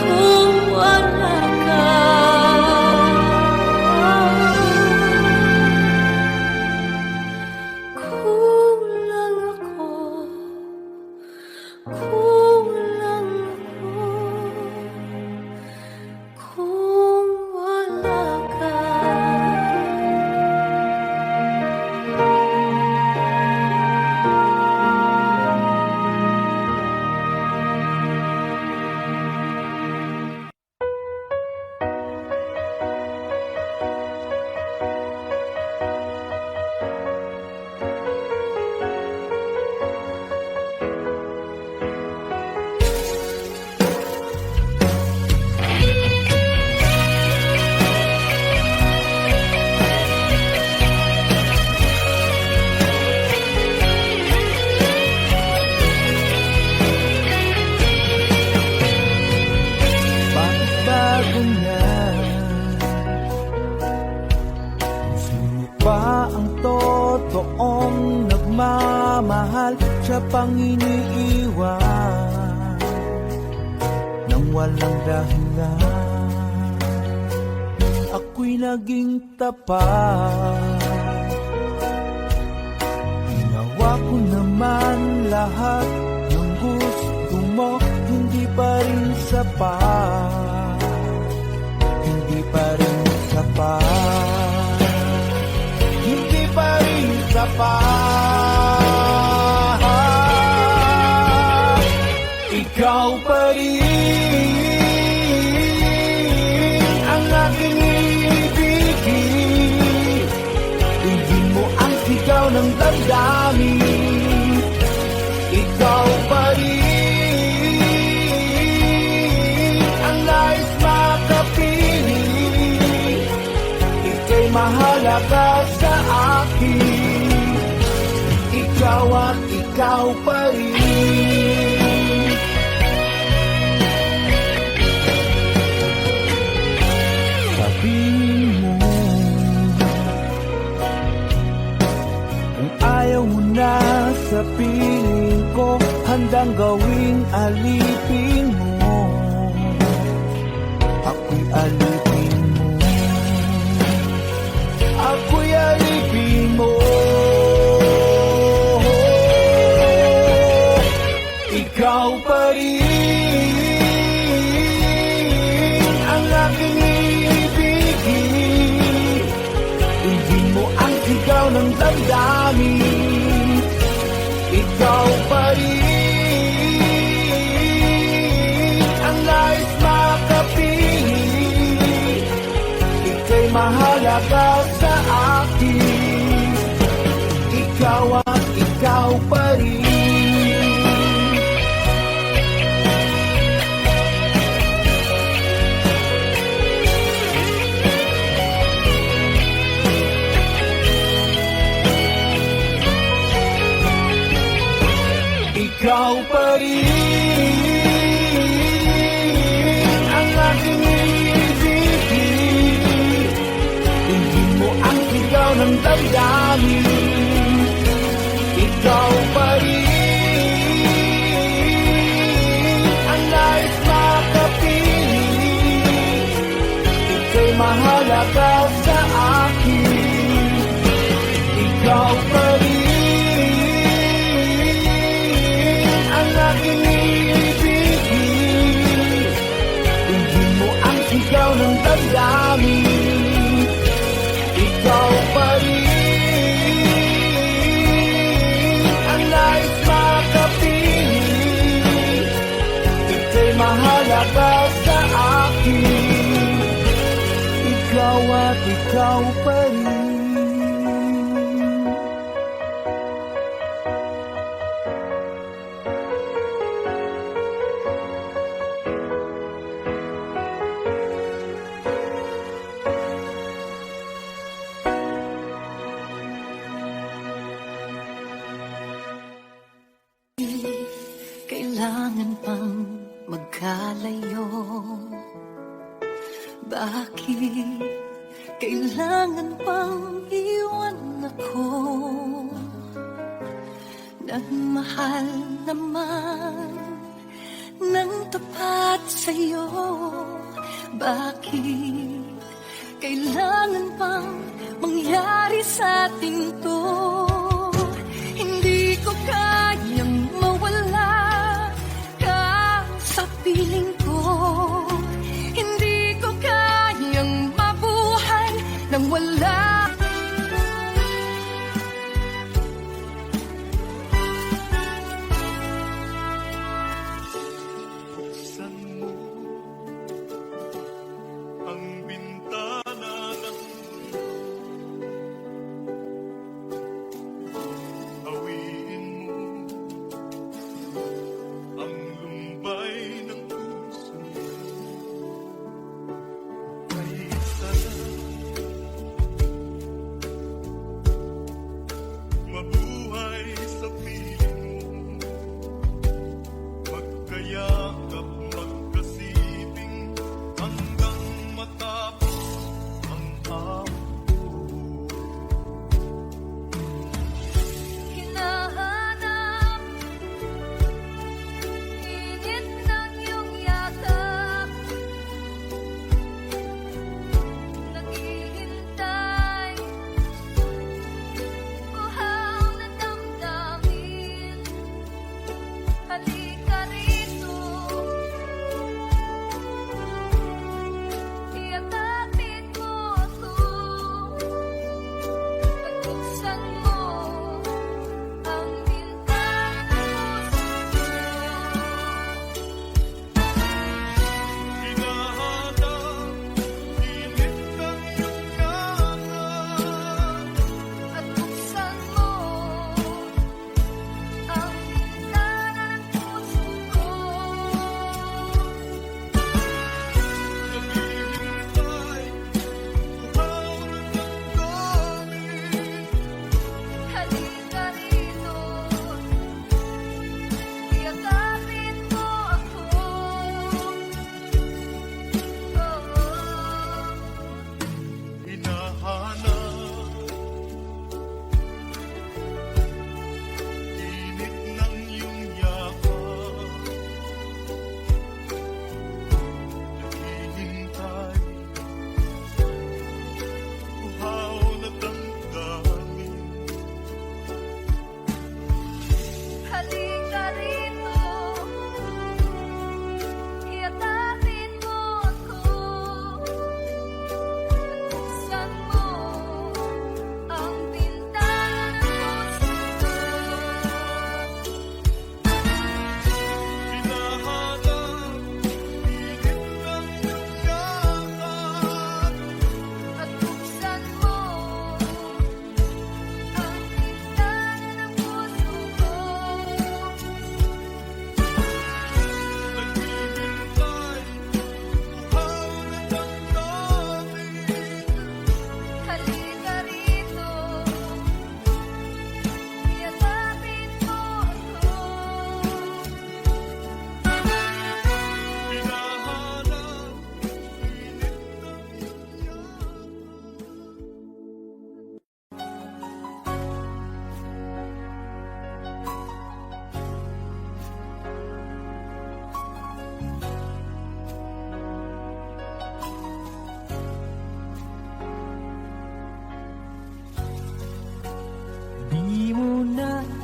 kung wala ka. Kulang ako, kulang ako kung wala ka. Bago na, sino pa ang totoong nagmamahal? Siya pang iniiwan nang walang dahilan. Ako'y naging tapat, ginawa ko naman lahat ng gusto mo. Hindi pa rin sapat, hindi pa rin sapat, hindi pa rin sapat. Ikaw pa rin ang aking ibigin. Hindi mo ang sigaw ng damdamin. Ikaw pa rin nais makapiling. Ika'y mahalaga sa akin. Ikaw at ikaw pa rin. Sabihin mo kung ayaw mo na sa piling ko, handang gawing alipin mo. Ako'y alipin mo, ako'y alipin mo. Ikaw pa rin ang aking ibigin. Hindi mo ang sigaw ng damdamin. Ikaw pa rin ang nais makapiling. Ika'y mahalaga sa akin. Ikaw at ikaw pa rin. ikaw pa rin ang aking ibigin. Hindi mo ang sigaw ng damdamin. Ikaw pa rin ang nais makapiling. Ika'y mahalaga sa akin. Ikaw pa rin ang aking ibigin. Hindi mo ang sigaw ng damdamin. Ikaw pa rin ang nais makapiling. Ika'y mahalaga sa akin. Ikaw at ikaw pa rin. Kailangan pang magkalayo? Bakit kailangan pang iwan ako? Nagmahal naman ng tapat sa'yo. Bakit kailangan pang mangyari sa ating to? Hindi ko kayang mawala ka sa piling ko. Hindi ko kayang mabuhay nang wala. Buksan mo ang bintana ng mundo.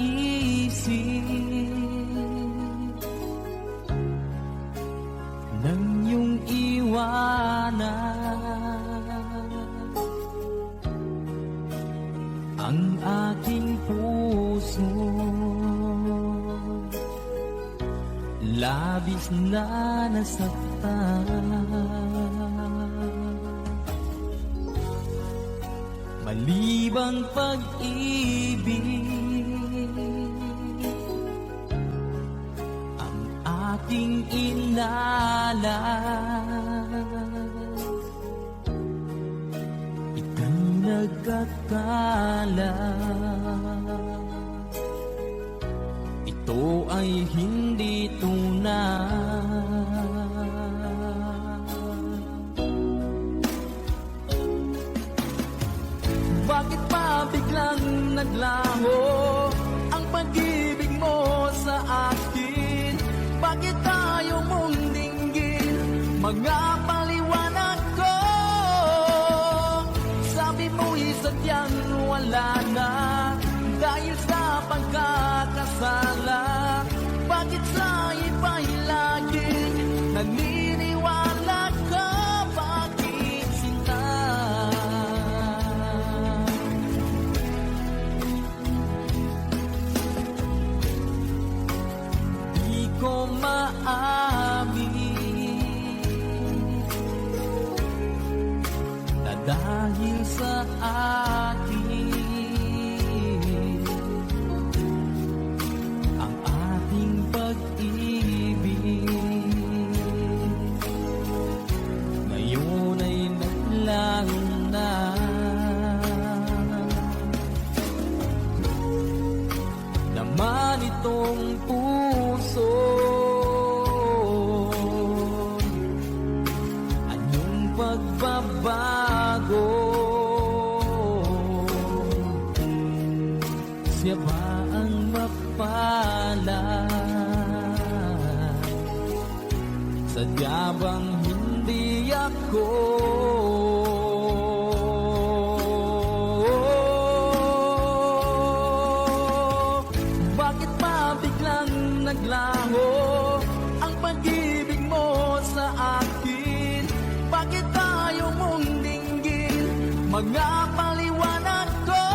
isip ng iyong iwanan ang aking puso, labis na nasaktan. Malibang pag-ibig ang aking inalas, ika'y nagkakala ito ay hindi tunay. Bakit pa biglang naglaho ang pag-ibig mo sa akin? Bakit tayo mong dinggin mga paliwanag ko? Sabi mo'y sadyang wala na dahil sa pagkakasala. Bakit sa iba'y laging naniniwala ka? Bakit sinta? Di ko maamin na dahil sa akin ang ating pag-ibig ngayon ay naglaho na. Naman itong puso, anong pagbabago? Siya ba ang mapalad? Sadya bang hindi ako? Bakit pa biglang naglaho ang pag-ibig mo sa akin? Bakit tayo mong dinggin mga paliwanag ko?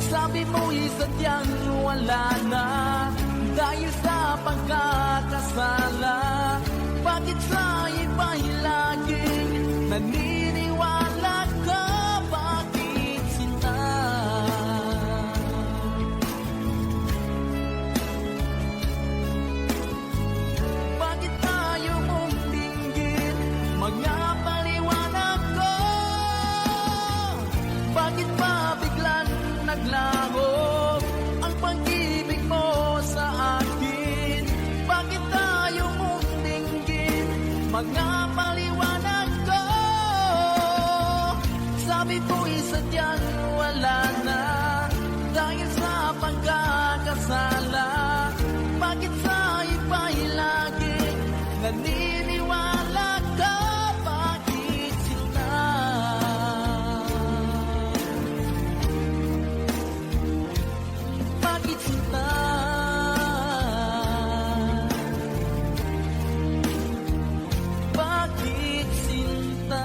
Sabi mo'y sadyang wala na dahil sa pagkakasala. Bakit sa iba'y laging naniniwala ka? Bakit sinta? Bakit tayo mong dinggin mga paliwanag ko? Bakit pa biglang naglaho ang pag-ibig mo sa akin? Bakit tayo mong dinggin mga paliwanag ko? Sabi ko'y sadyang wala na dahil sa pagkakasala. Bakit sa iba'y laging naniniwala ka? Bakit sinta? Bakit sinta? Bakit sinta?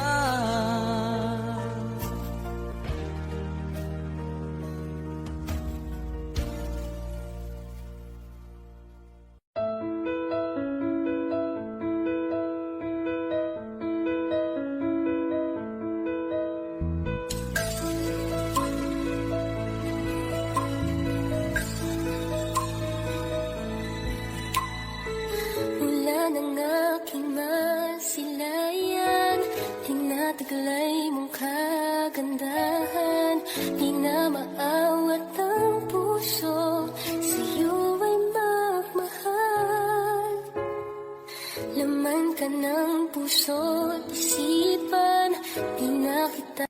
Mula ng aking masilayan, tinataglay mong kagandahan. Di na maawat ang puso, sa'yo ay magmahal. Laman ka ng puso at isipan, di na kita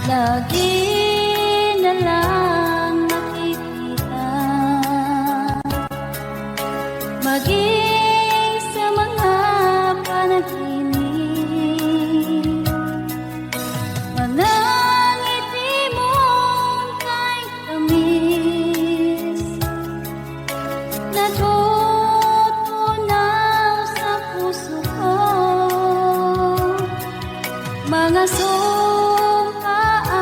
lagi na lang nakikita. Maging sa mga panaginip, manangiti mong kay tamis, natutunaw sa puso ko. Mga sumpaang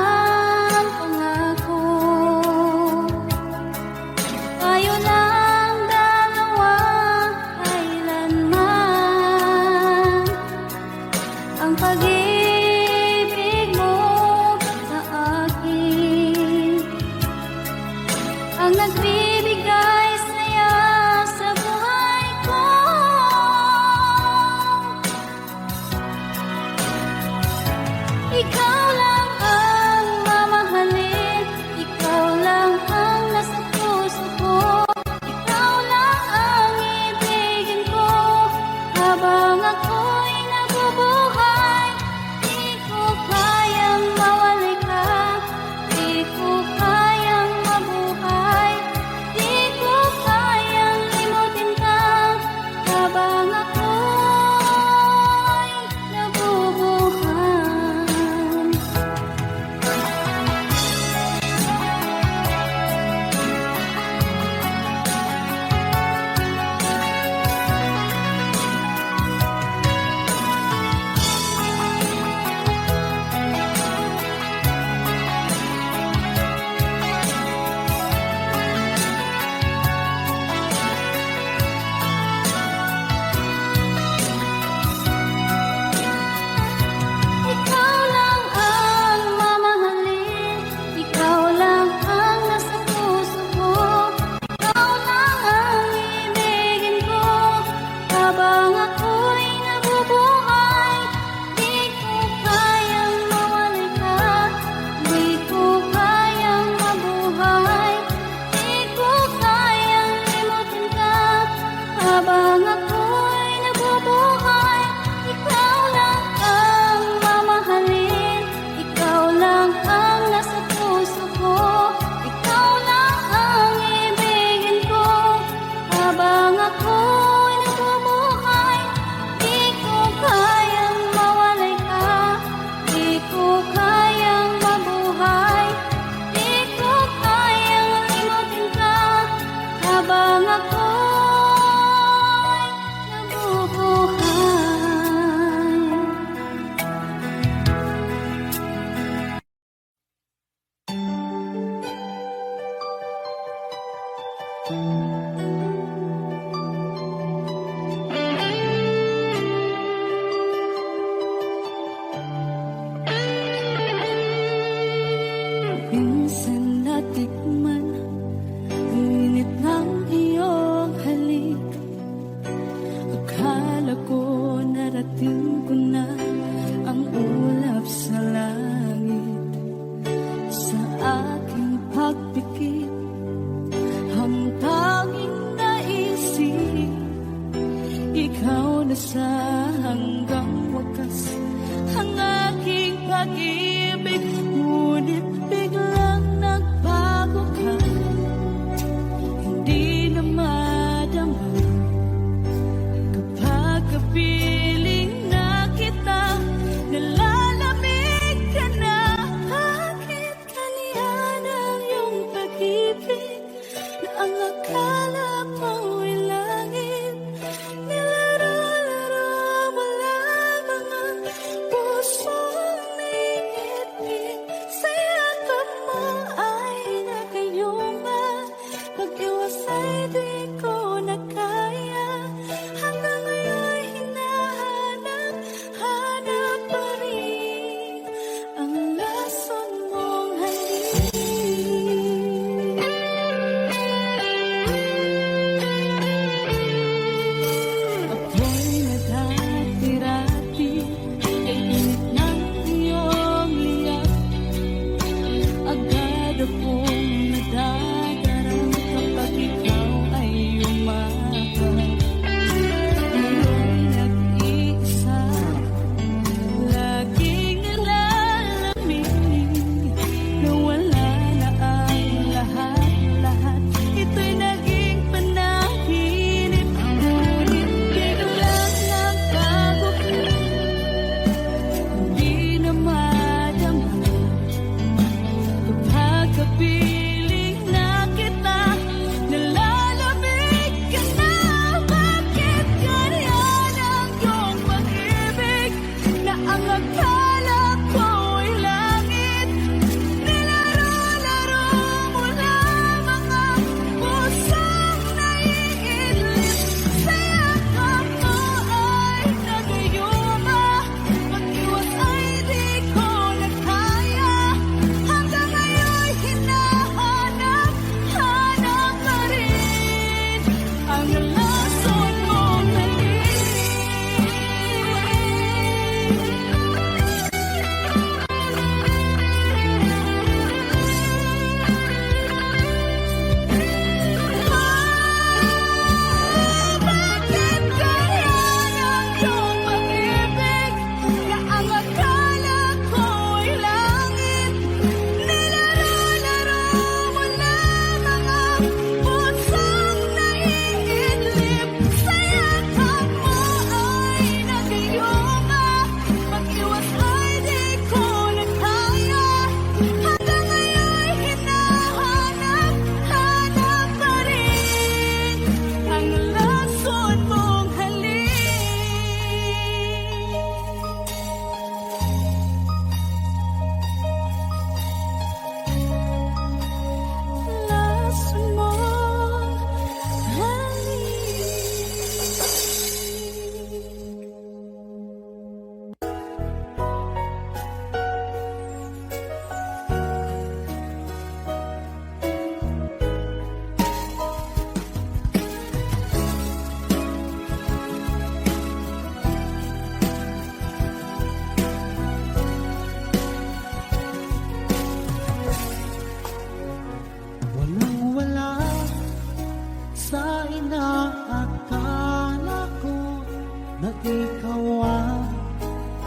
pangako, tayo lang dalawa kailanman. Ang pag-ibig mo sa akin ang nagbibigay saya sa buhay ko. Ikaw lang ang mamahalin, ikaw lang ang nasa puso ko. Ikaw lang ang ibigin ko habang ako'y nabubuhay. Di ko kayang mawali ka, di ko kayang mabuhay, di ko kayang limutin ka habang ako'y nabubuhay. Ikaw lang ang mamahalin, ikaw lang ang nasa puso ko. Ikaw lang ang ibigin ko habang ako'y nabubuhay. Di ko kayang mawali ka, di ko kayang mabuhay, di ko kayang limutin ka habang ako'y nabubuhay. Ikaw lang ang mamahalin, ikaw lang ang nasa puso ko. Ikaw lang ang ibigin ko habang ako'y nabubuhay. Di ko kayang mawalay ka, di ko kayang mabuhay, di ko kayang limutin ka habang ako'y nabubuhay. Minsan natikman ang init ng iyong halik. Akala ko narating ko na ang ulap sa langit. Sa aking pagpikit, ang tanging naisip, ikaw na sa hanggang wakas ang aking pag-ibig. Ngunit biglang nagbago ka, hindi na madama kapag kapiling na kita. Nalalamig ka na, bakit kaniyan ang iyong pag-ibig na ang akala mo'y langit? Nilaro-laro mo lamang ang pusong may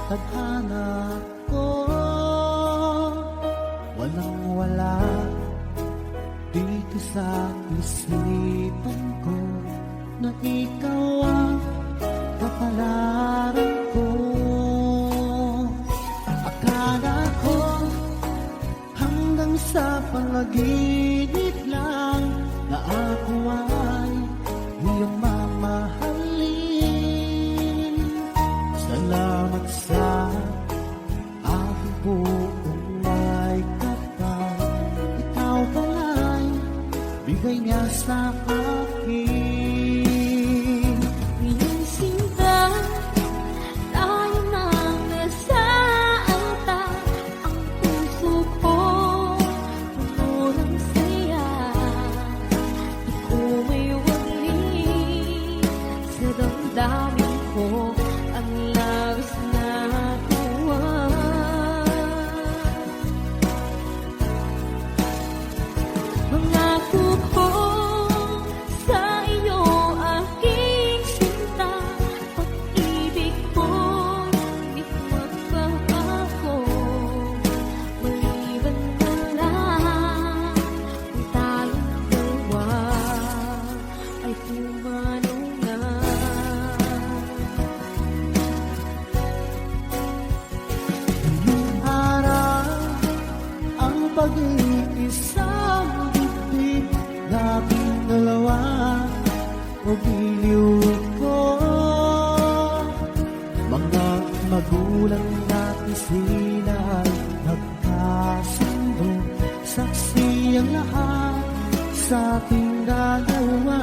tadhana ko. Walang wala dito sa isipan ko, na ikaw ang kapalaran ko. Akala ko hanggang sa panaginip lang na ako ay iyong mamahalin. Salamat sa aking buong may kapal. Ikaw pala'y bigay niya sa akin. Iyong sinta, tayo nang nasaanta. Ang puso ko, puno ng saya. Ikaw may wali sa damdamin ko. Ang labis na tuwa. Mangako ko sa iyo, aking sinta. Pag-ibig ko, di magbabago. Maliban na lang kung tayong dalawa ay pumanaw na. Ngayong araw ang pag-iisang dibdib, labing dalawa o giliw ko. Mga magulang natin sila ay nagkasundo, saksi ang lahat sa ating dalawa.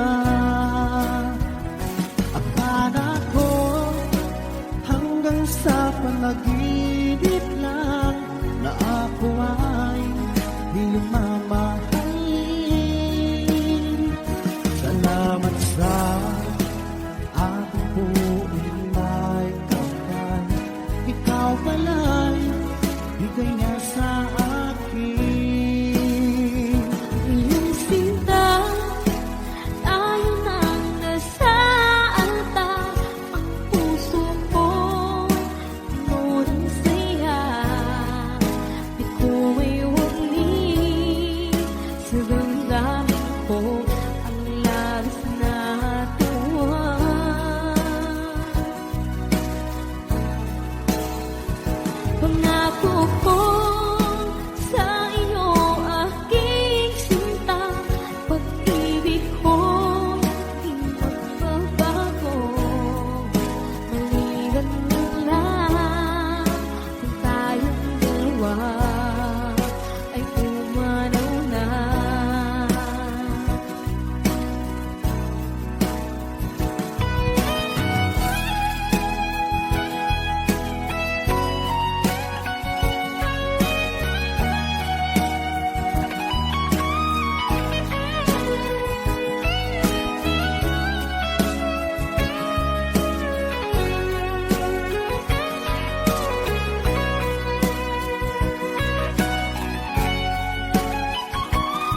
Akala ko hanggang sa panaginip lang na ako ay iyong mamahalin. Salamat sa aking buong may kapal. Ikaw pala'y bigay niya sa akin. Iyong sinta, tayo nang nasaanta. Ang puso ko, puno ng saya. Di ko may wali sa damdamin ko. Ang labis na tuwa. Pangako ko sa iyo, aking sinta. Pag-ibig ko, di magbabago. Maliban na lang kung tayong dalawa ay pumanaw na.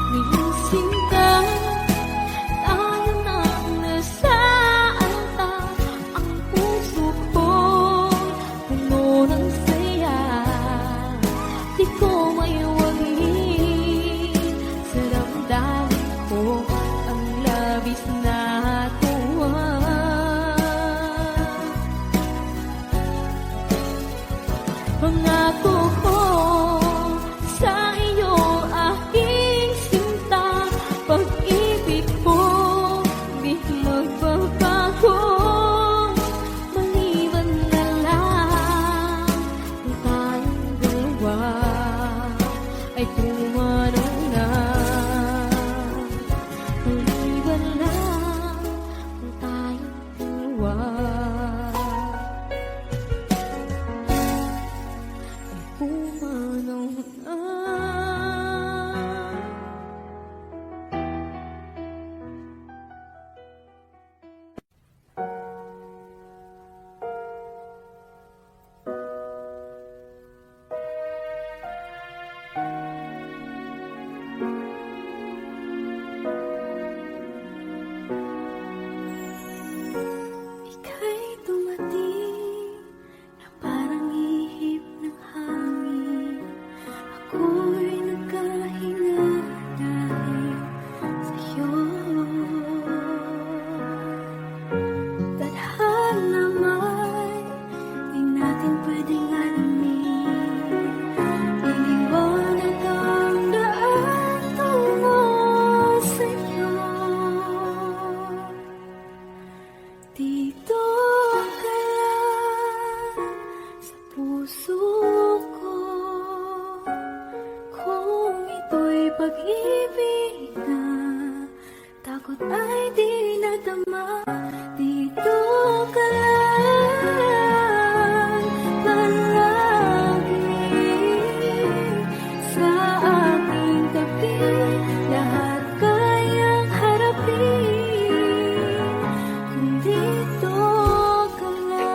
Iyong sinta, tayo nang nasaanta. Ang puso ko, puno ng saya. Di ko may wali sa damdamin ko. Ang labis na tuwa. Pangako ko sa iyo, aking sinta. Pag-ibig ko, di magbabago. Maliban na lang kung tayong dalawa ay pumanaw na. Maliban lang kung tayong dalawa ay puso ko. Kung ito'y pag-ibig na, takot ay di nadama. Dito ka lang palagi sa aking tabi. Lahat kayang harapin kung dito ka lang.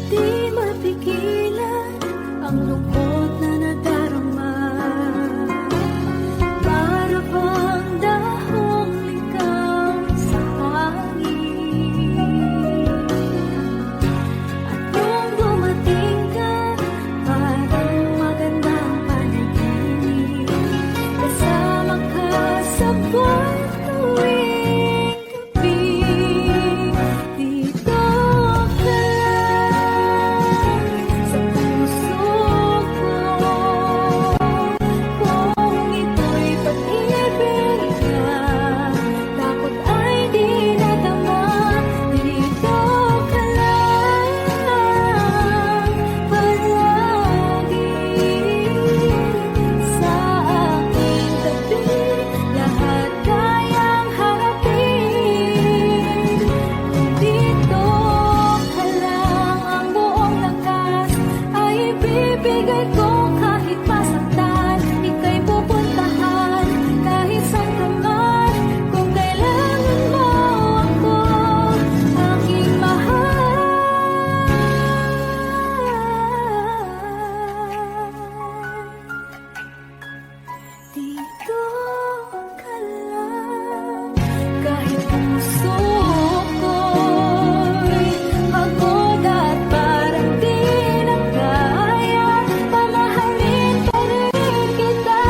Di mapigilan ang lungkot na nadarama. Para bang dahong likaw sa hangin. At nung dumating ka, parang magandang panaginip. Kasama ka sa buwan tuwing gabi. Dito ka lang sa puso ko. Kung ito'y pag-ibig na, takot ay di nadama. Dito ka lang palagi sa aking tabi. Lahat kayang harapin kung dito ka lang. Ang buong lakas ay ibibigay ko kahit masaktan. Ika'y pupuntahan kahit saan ka man. Kung kailangan mo ako, aking mahal. Dito ka lang. Kahit puso ko'y pagod at parang di na kaya, pamahalin pa rin kita.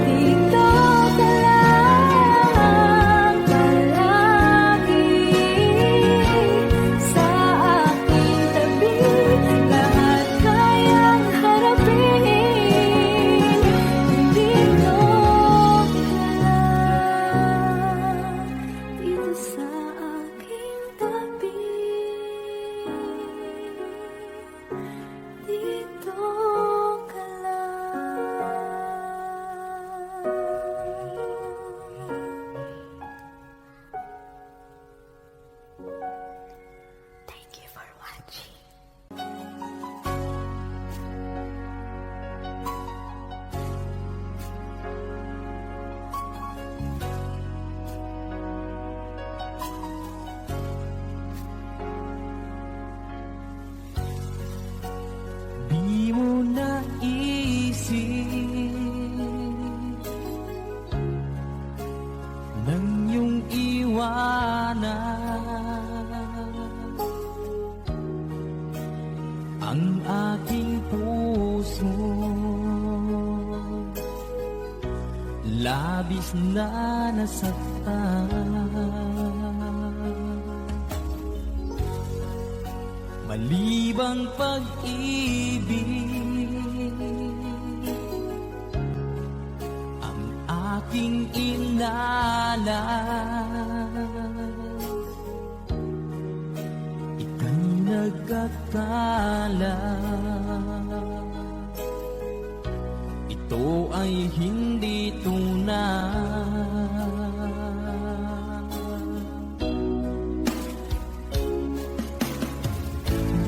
Dito ka lang palagi sa aking tabi. Lahat kayang harapin kung dito ka lang. Dito sa aking tabi. Dito ka lang. Thank you for watching. Di mo naisip nang iyong iwanan ang aking puso. Labis na nasaktan. Malibang pag-ibig ang aking inalan. Ika'y nagkakala ito ay hindi tunay.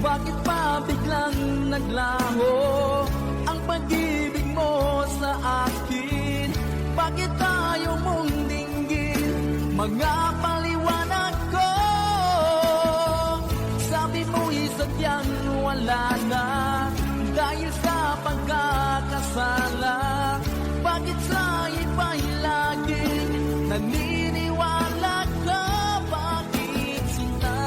Bakit pa biglang naglaho ang pag-ibig mo sa akin? Bakit tayo mong dinggin mga paliwanag ko? Sabi mo'y sadyang wala na dahil sa pagkakasala. Bakit sa iba'y laging naniniwala ka? Bakit sinta?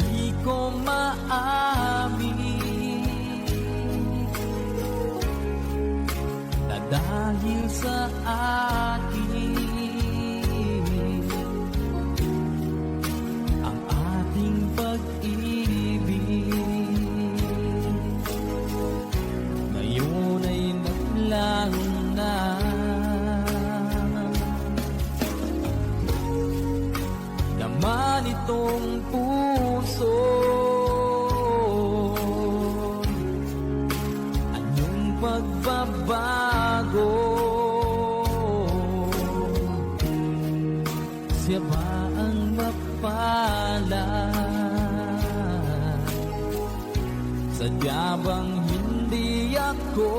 Di ko maamin na dahil sa akin ang ating pag-ibig pagbabago. Siya ba ang mapalad? Sadya bang hindi ako?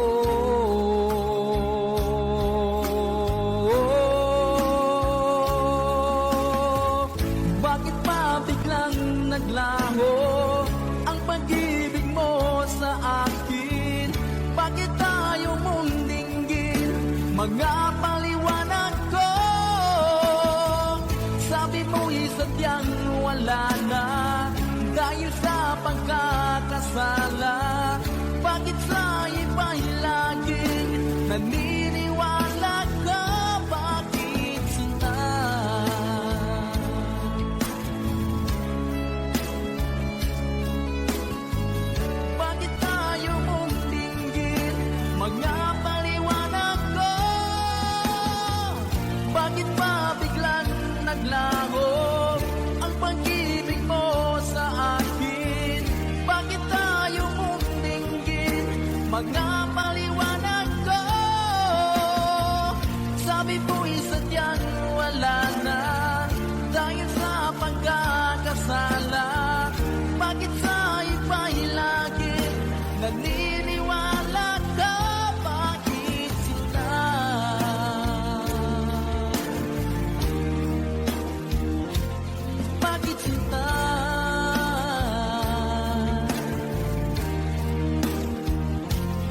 Bakit ba biglang naglaho ang pag-ibig mo sa akin? Bakit tayo mong dinggin mga paliwanag ko? Sabi mo'y sadyang wala na dahil sa pagkakasala. Bakit sa iba'y laging naniniwala ka? Bakit sinta? Bakit tayo mong dinggin mga paliwanag ko? Bakit ba biglang naglaho ang pag-ibig mo sa akin? Bakit tayo mong dinggin mga paliwanag ko? Sabi mo'y sadyang wala na dahil sa pagkakasala. Bakit sa iba'y laging naniniwala ka? Bakit sila? Bakit sila?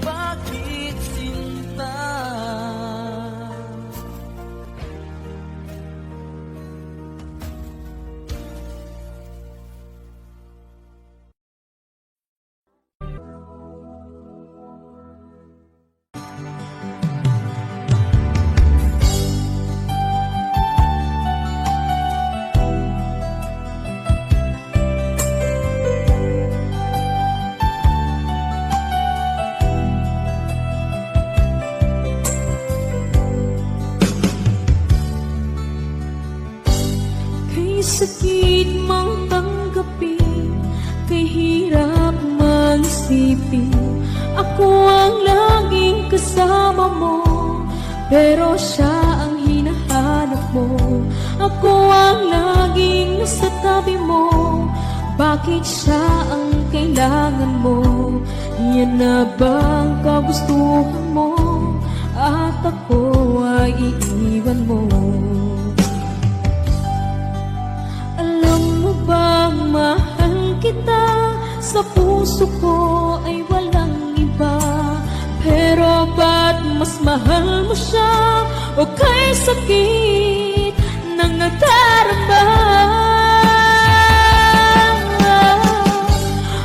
Bakit sinta? Kay sakit mang tanggapin, kay hirap mang isipin, ako ang laging kasama mo, pero siya ang hinahanap mo. Ako ang laging nasa tabi mo, bakit siya ang kailangan mo? Yan na bang kagustuhan mo, at ako ay iiwan mo? Alam mo bang mahal kita, sa puso ko ay walang iba. Pero ba't mas mahal mo siya, o kay sakit ng nadarama?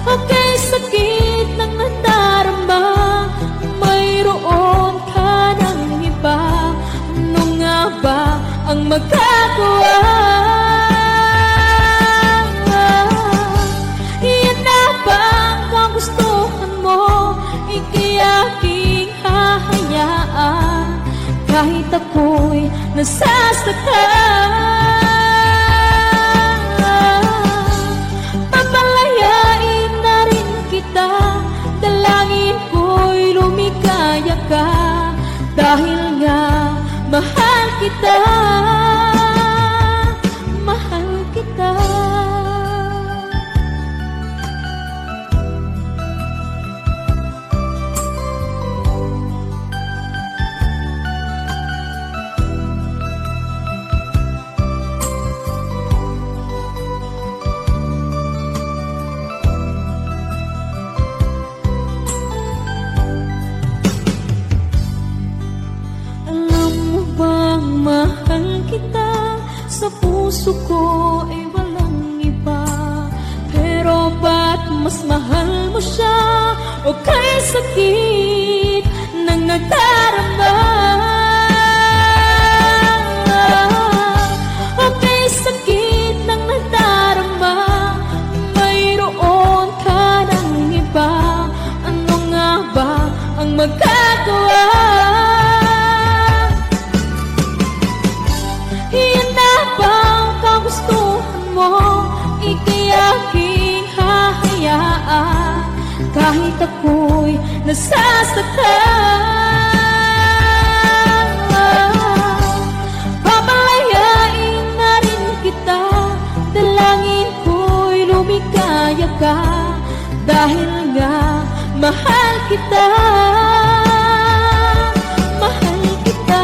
O kay sakit ng nadarama, mayroon ka ng iba. Ano nga ba ang magagawa? Iyan na ba ang gustuhan mo? Ikiyaking hahayaan kahit ako'y nasasaktan. Papalayain na rin kita, dalangin ko'y lumikaya ka, dahil nga mahal kita, mahal kita. Mahal kita, sa puso ko ay walang iba. Pero ba't mas mahal mo siya, o kay sakit ng nadarama? O kay sakit ng nadarama, mayroon ka ng iba. Ano nga ba ang magagawa? Iyan na bang kagustuhan mo? Ikiyaking hahayaan kahit ako'y nasasaktan. Papalayain na rin kita, dalangin ko'y lumikaya ka, dahil nga mahal kita, mahal kita.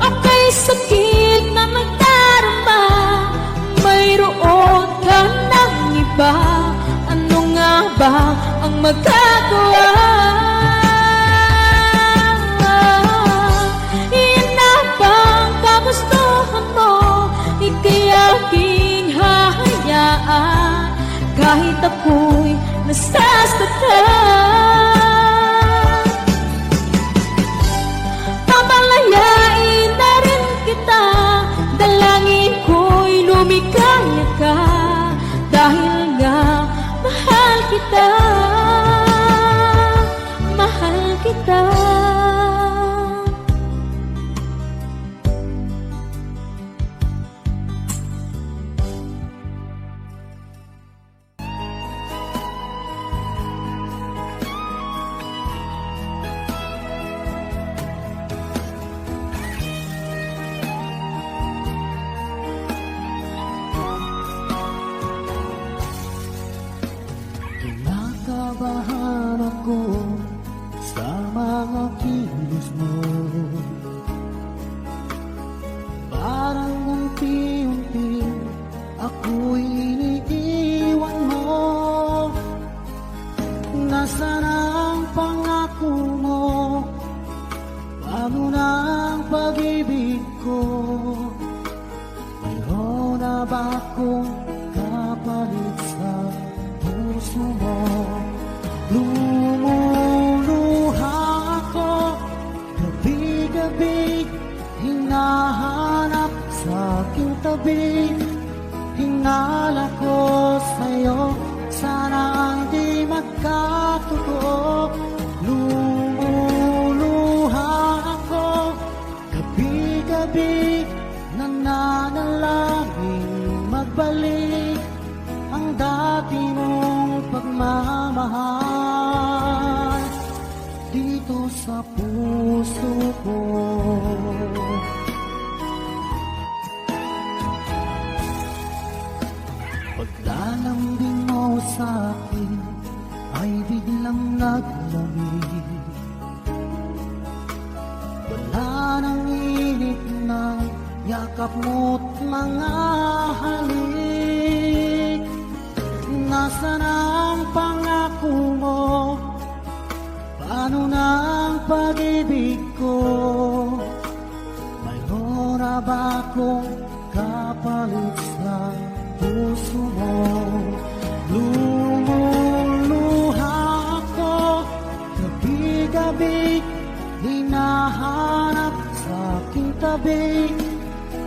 Ako'y sakit na nagdarama, mayroon ka ng iba, ano nga ba ang magagawa? Iyan na bang kagustuhan mo? Ika'y aking hahayaan, kahit ako'y nasasaktan. Pamalayain na rin kita, dalangin ko'y lumikaya ka, dahil nga mahal kita, mahal kita. Kinakabahan ako sa mga kilos mo, parang unti-unti ako'y iniiwan mo. Nasaan ang pangako mo? Paano na ang pag-ibig ko? Mayroon na ba akong kapalit sa puso mo? Lumuluha ako, gabi-gabi, hinahanap sa aking tabi. Hinala ko sa'yo, sana hindi magkatotoo. Lumuluha ako, gabi-gabi, nananalangin magbalik ang dati mong pagmamahal dito sa puso ko. Paglalambing mo sa akin ay biglang naglamig, wala nang init na yakap mo't mga halik. Nasaan ang pangako mo? Paano na ang pag-ibig ko? Mayroon na ba akong kapalit sa puso mo? Lumuluha ako, gabi-gabi, hinahanap sa aking tabi.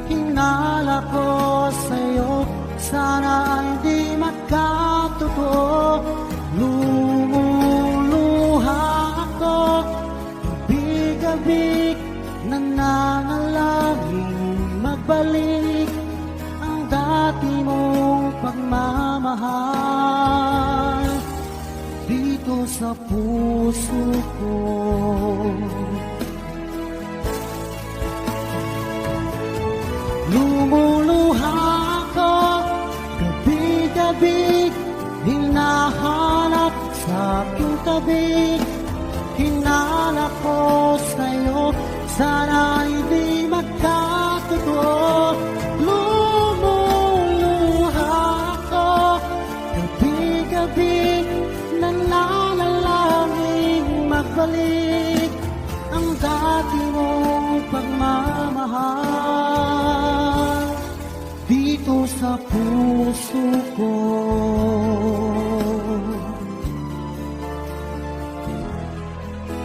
Hinala ko sa'yo, sana hindi magkatotoo. Lumuluha ako, gabi-gabi, nananalangin magbalik ang dati mong pagmamahal dito sa puso ko. Lumuluha ako, gabi-gabi, hinahanap sa aking tabi. Hinala ko sa'yo, sana hindi magkatotoo. Lumuluha ako, gabi-gabi, nananalangin magbalik ang dati mong pagmamahal dito sa puso ko.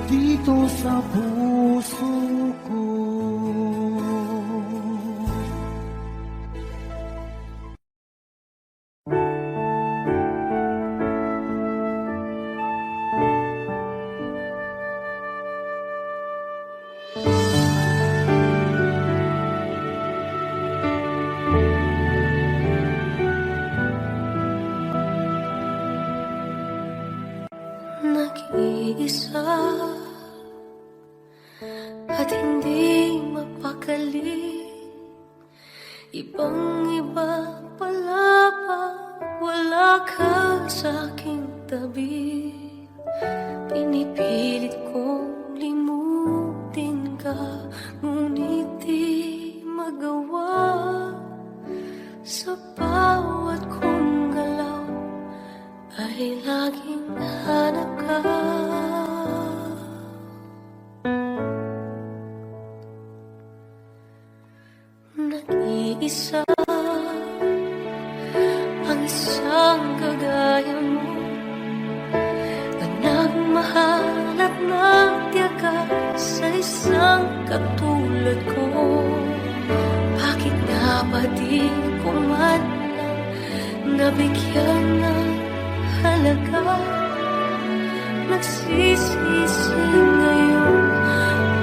Dito sa puso ko. Nag-iisa at hindi mapakali, ibang-iba pala pag wala ka sa aking tabi. Pinipilit kong limutin ka, ngunit di magawa. Sa bawat kong galaw ay laging hanap ka. Nag-iisa ang isang kagaya mo, na nagmahal at nagtiyaga sa isang katulad ko. Bakit nga ba di ko man lang nabigyan ng halaga? Nagsisisi ngayon,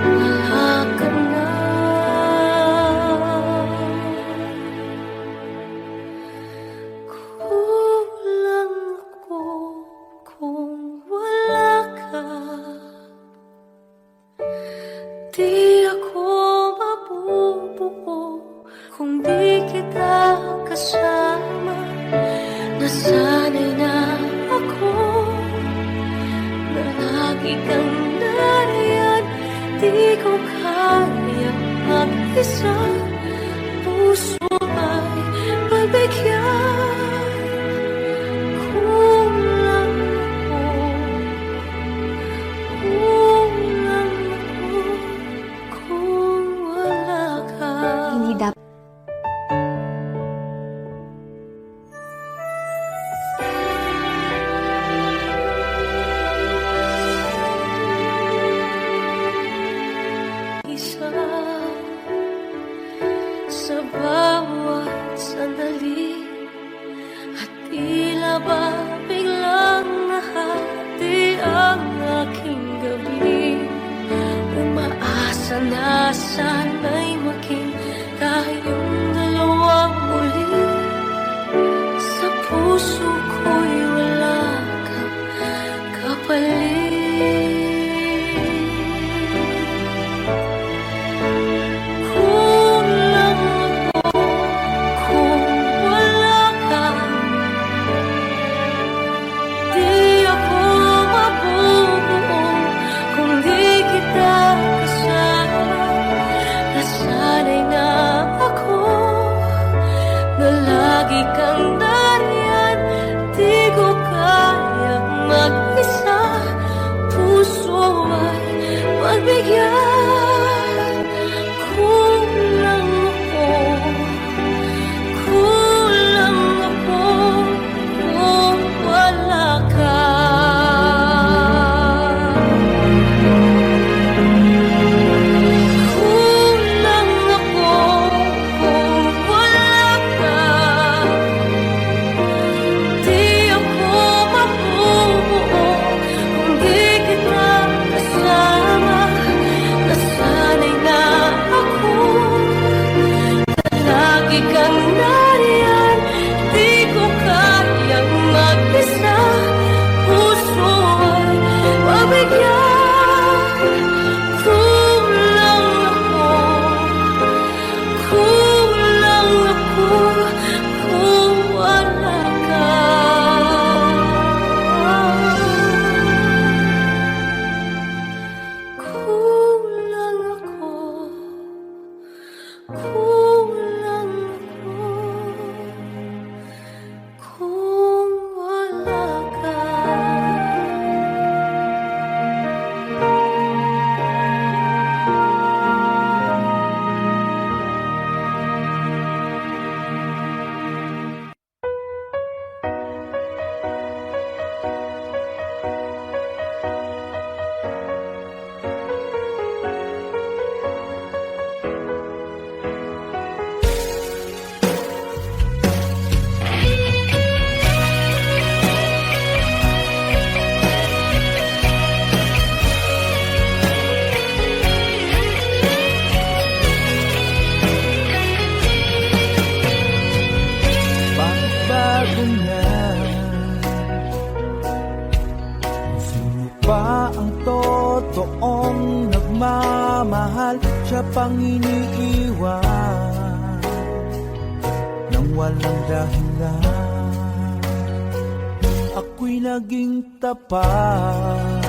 wala ka na. Kulang ako kung wala ka. Di ako mabubuo kung di kita kasama. Nasanay na ako na lagi kang nariyan. Di ko kaya mag-isa, puso ay pagbigyan. Kulang ako kung wala ka. Hindi dapat Isa sa bawat sandali, at tila ba biglang nahati ang aking gabi. Umaasa na sana'y maging tayong dalawang muli. Sa puso ko'y wala kang kapalit. Kulang ako kung wala ka. Di ako mabubuo kung di kita kasama. Nasanay na ako na lagi kang nariyan. Di ko kayang mag-isa, puso ay magbigyan. Kulang ako kung wala ka. Kulang ako kung wala ka. Di ako mabubuo kung di kita kasama. nagmamahal, siya pang iniiwan nang walang dahilan. Ako'y naging tapat,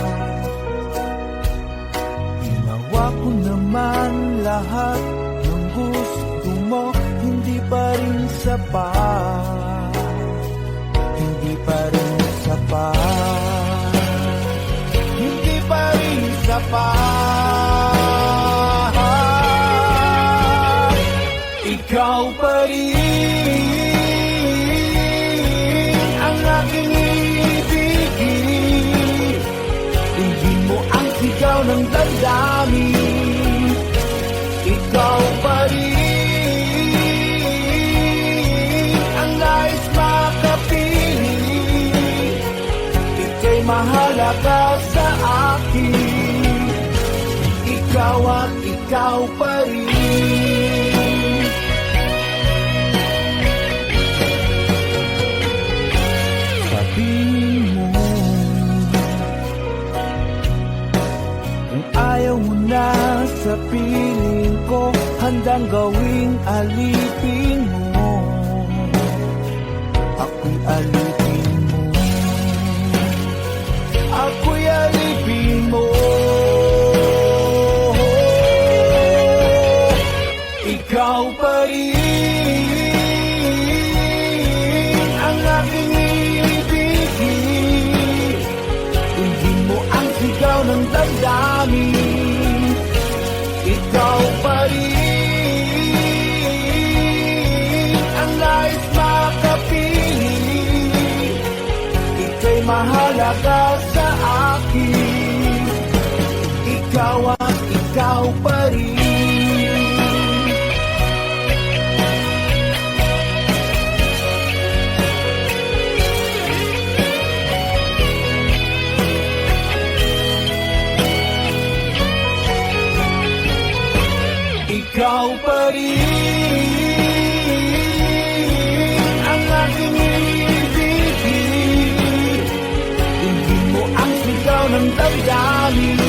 ginawa ko naman lahat ng gusto mo, hindi pa rin sapat, hindi pa rin sapat, hindi pa rin sapat. Ikaw pa rin ang aking ibigin, hindi mo ang sigaw ng damdamin. Ikaw pa rin ang nais makapiling, ika'y mahalaga sa akin. Ikaw at ikaw pa rin. Sabihin mo kung ayaw mo na sa piling ko, handang gawing alipin mo. Ako'y alipin mo, ako'y alipin mo. Ikaw pa rin ang aking ibigin, hindi mo ang sigaw ng damdamin. Ikaw pa rin ang nais makapiling, ika'y mahalaga sa akin. Ikaw at ikaw pa rin. Ikaw pa rin ang aking ibigin, hindi mo ang sigaw ng damdamin.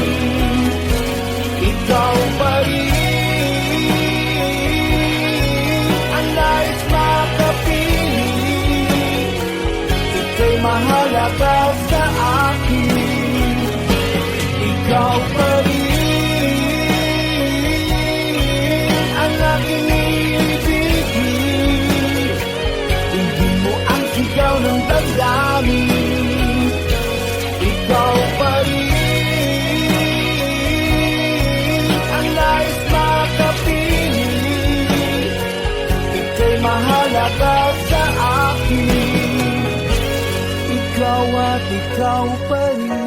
Ikaw pa rin ang nais makapiling, ika'y mahalaga sa akin. Ikaw pa rin ang aking ibigin, hindi mo ang sigaw ng damdamin. Ikaw pa rin ang nais makapiling, ika'y mahalaga sa akin. Ikaw at ikaw pa rin.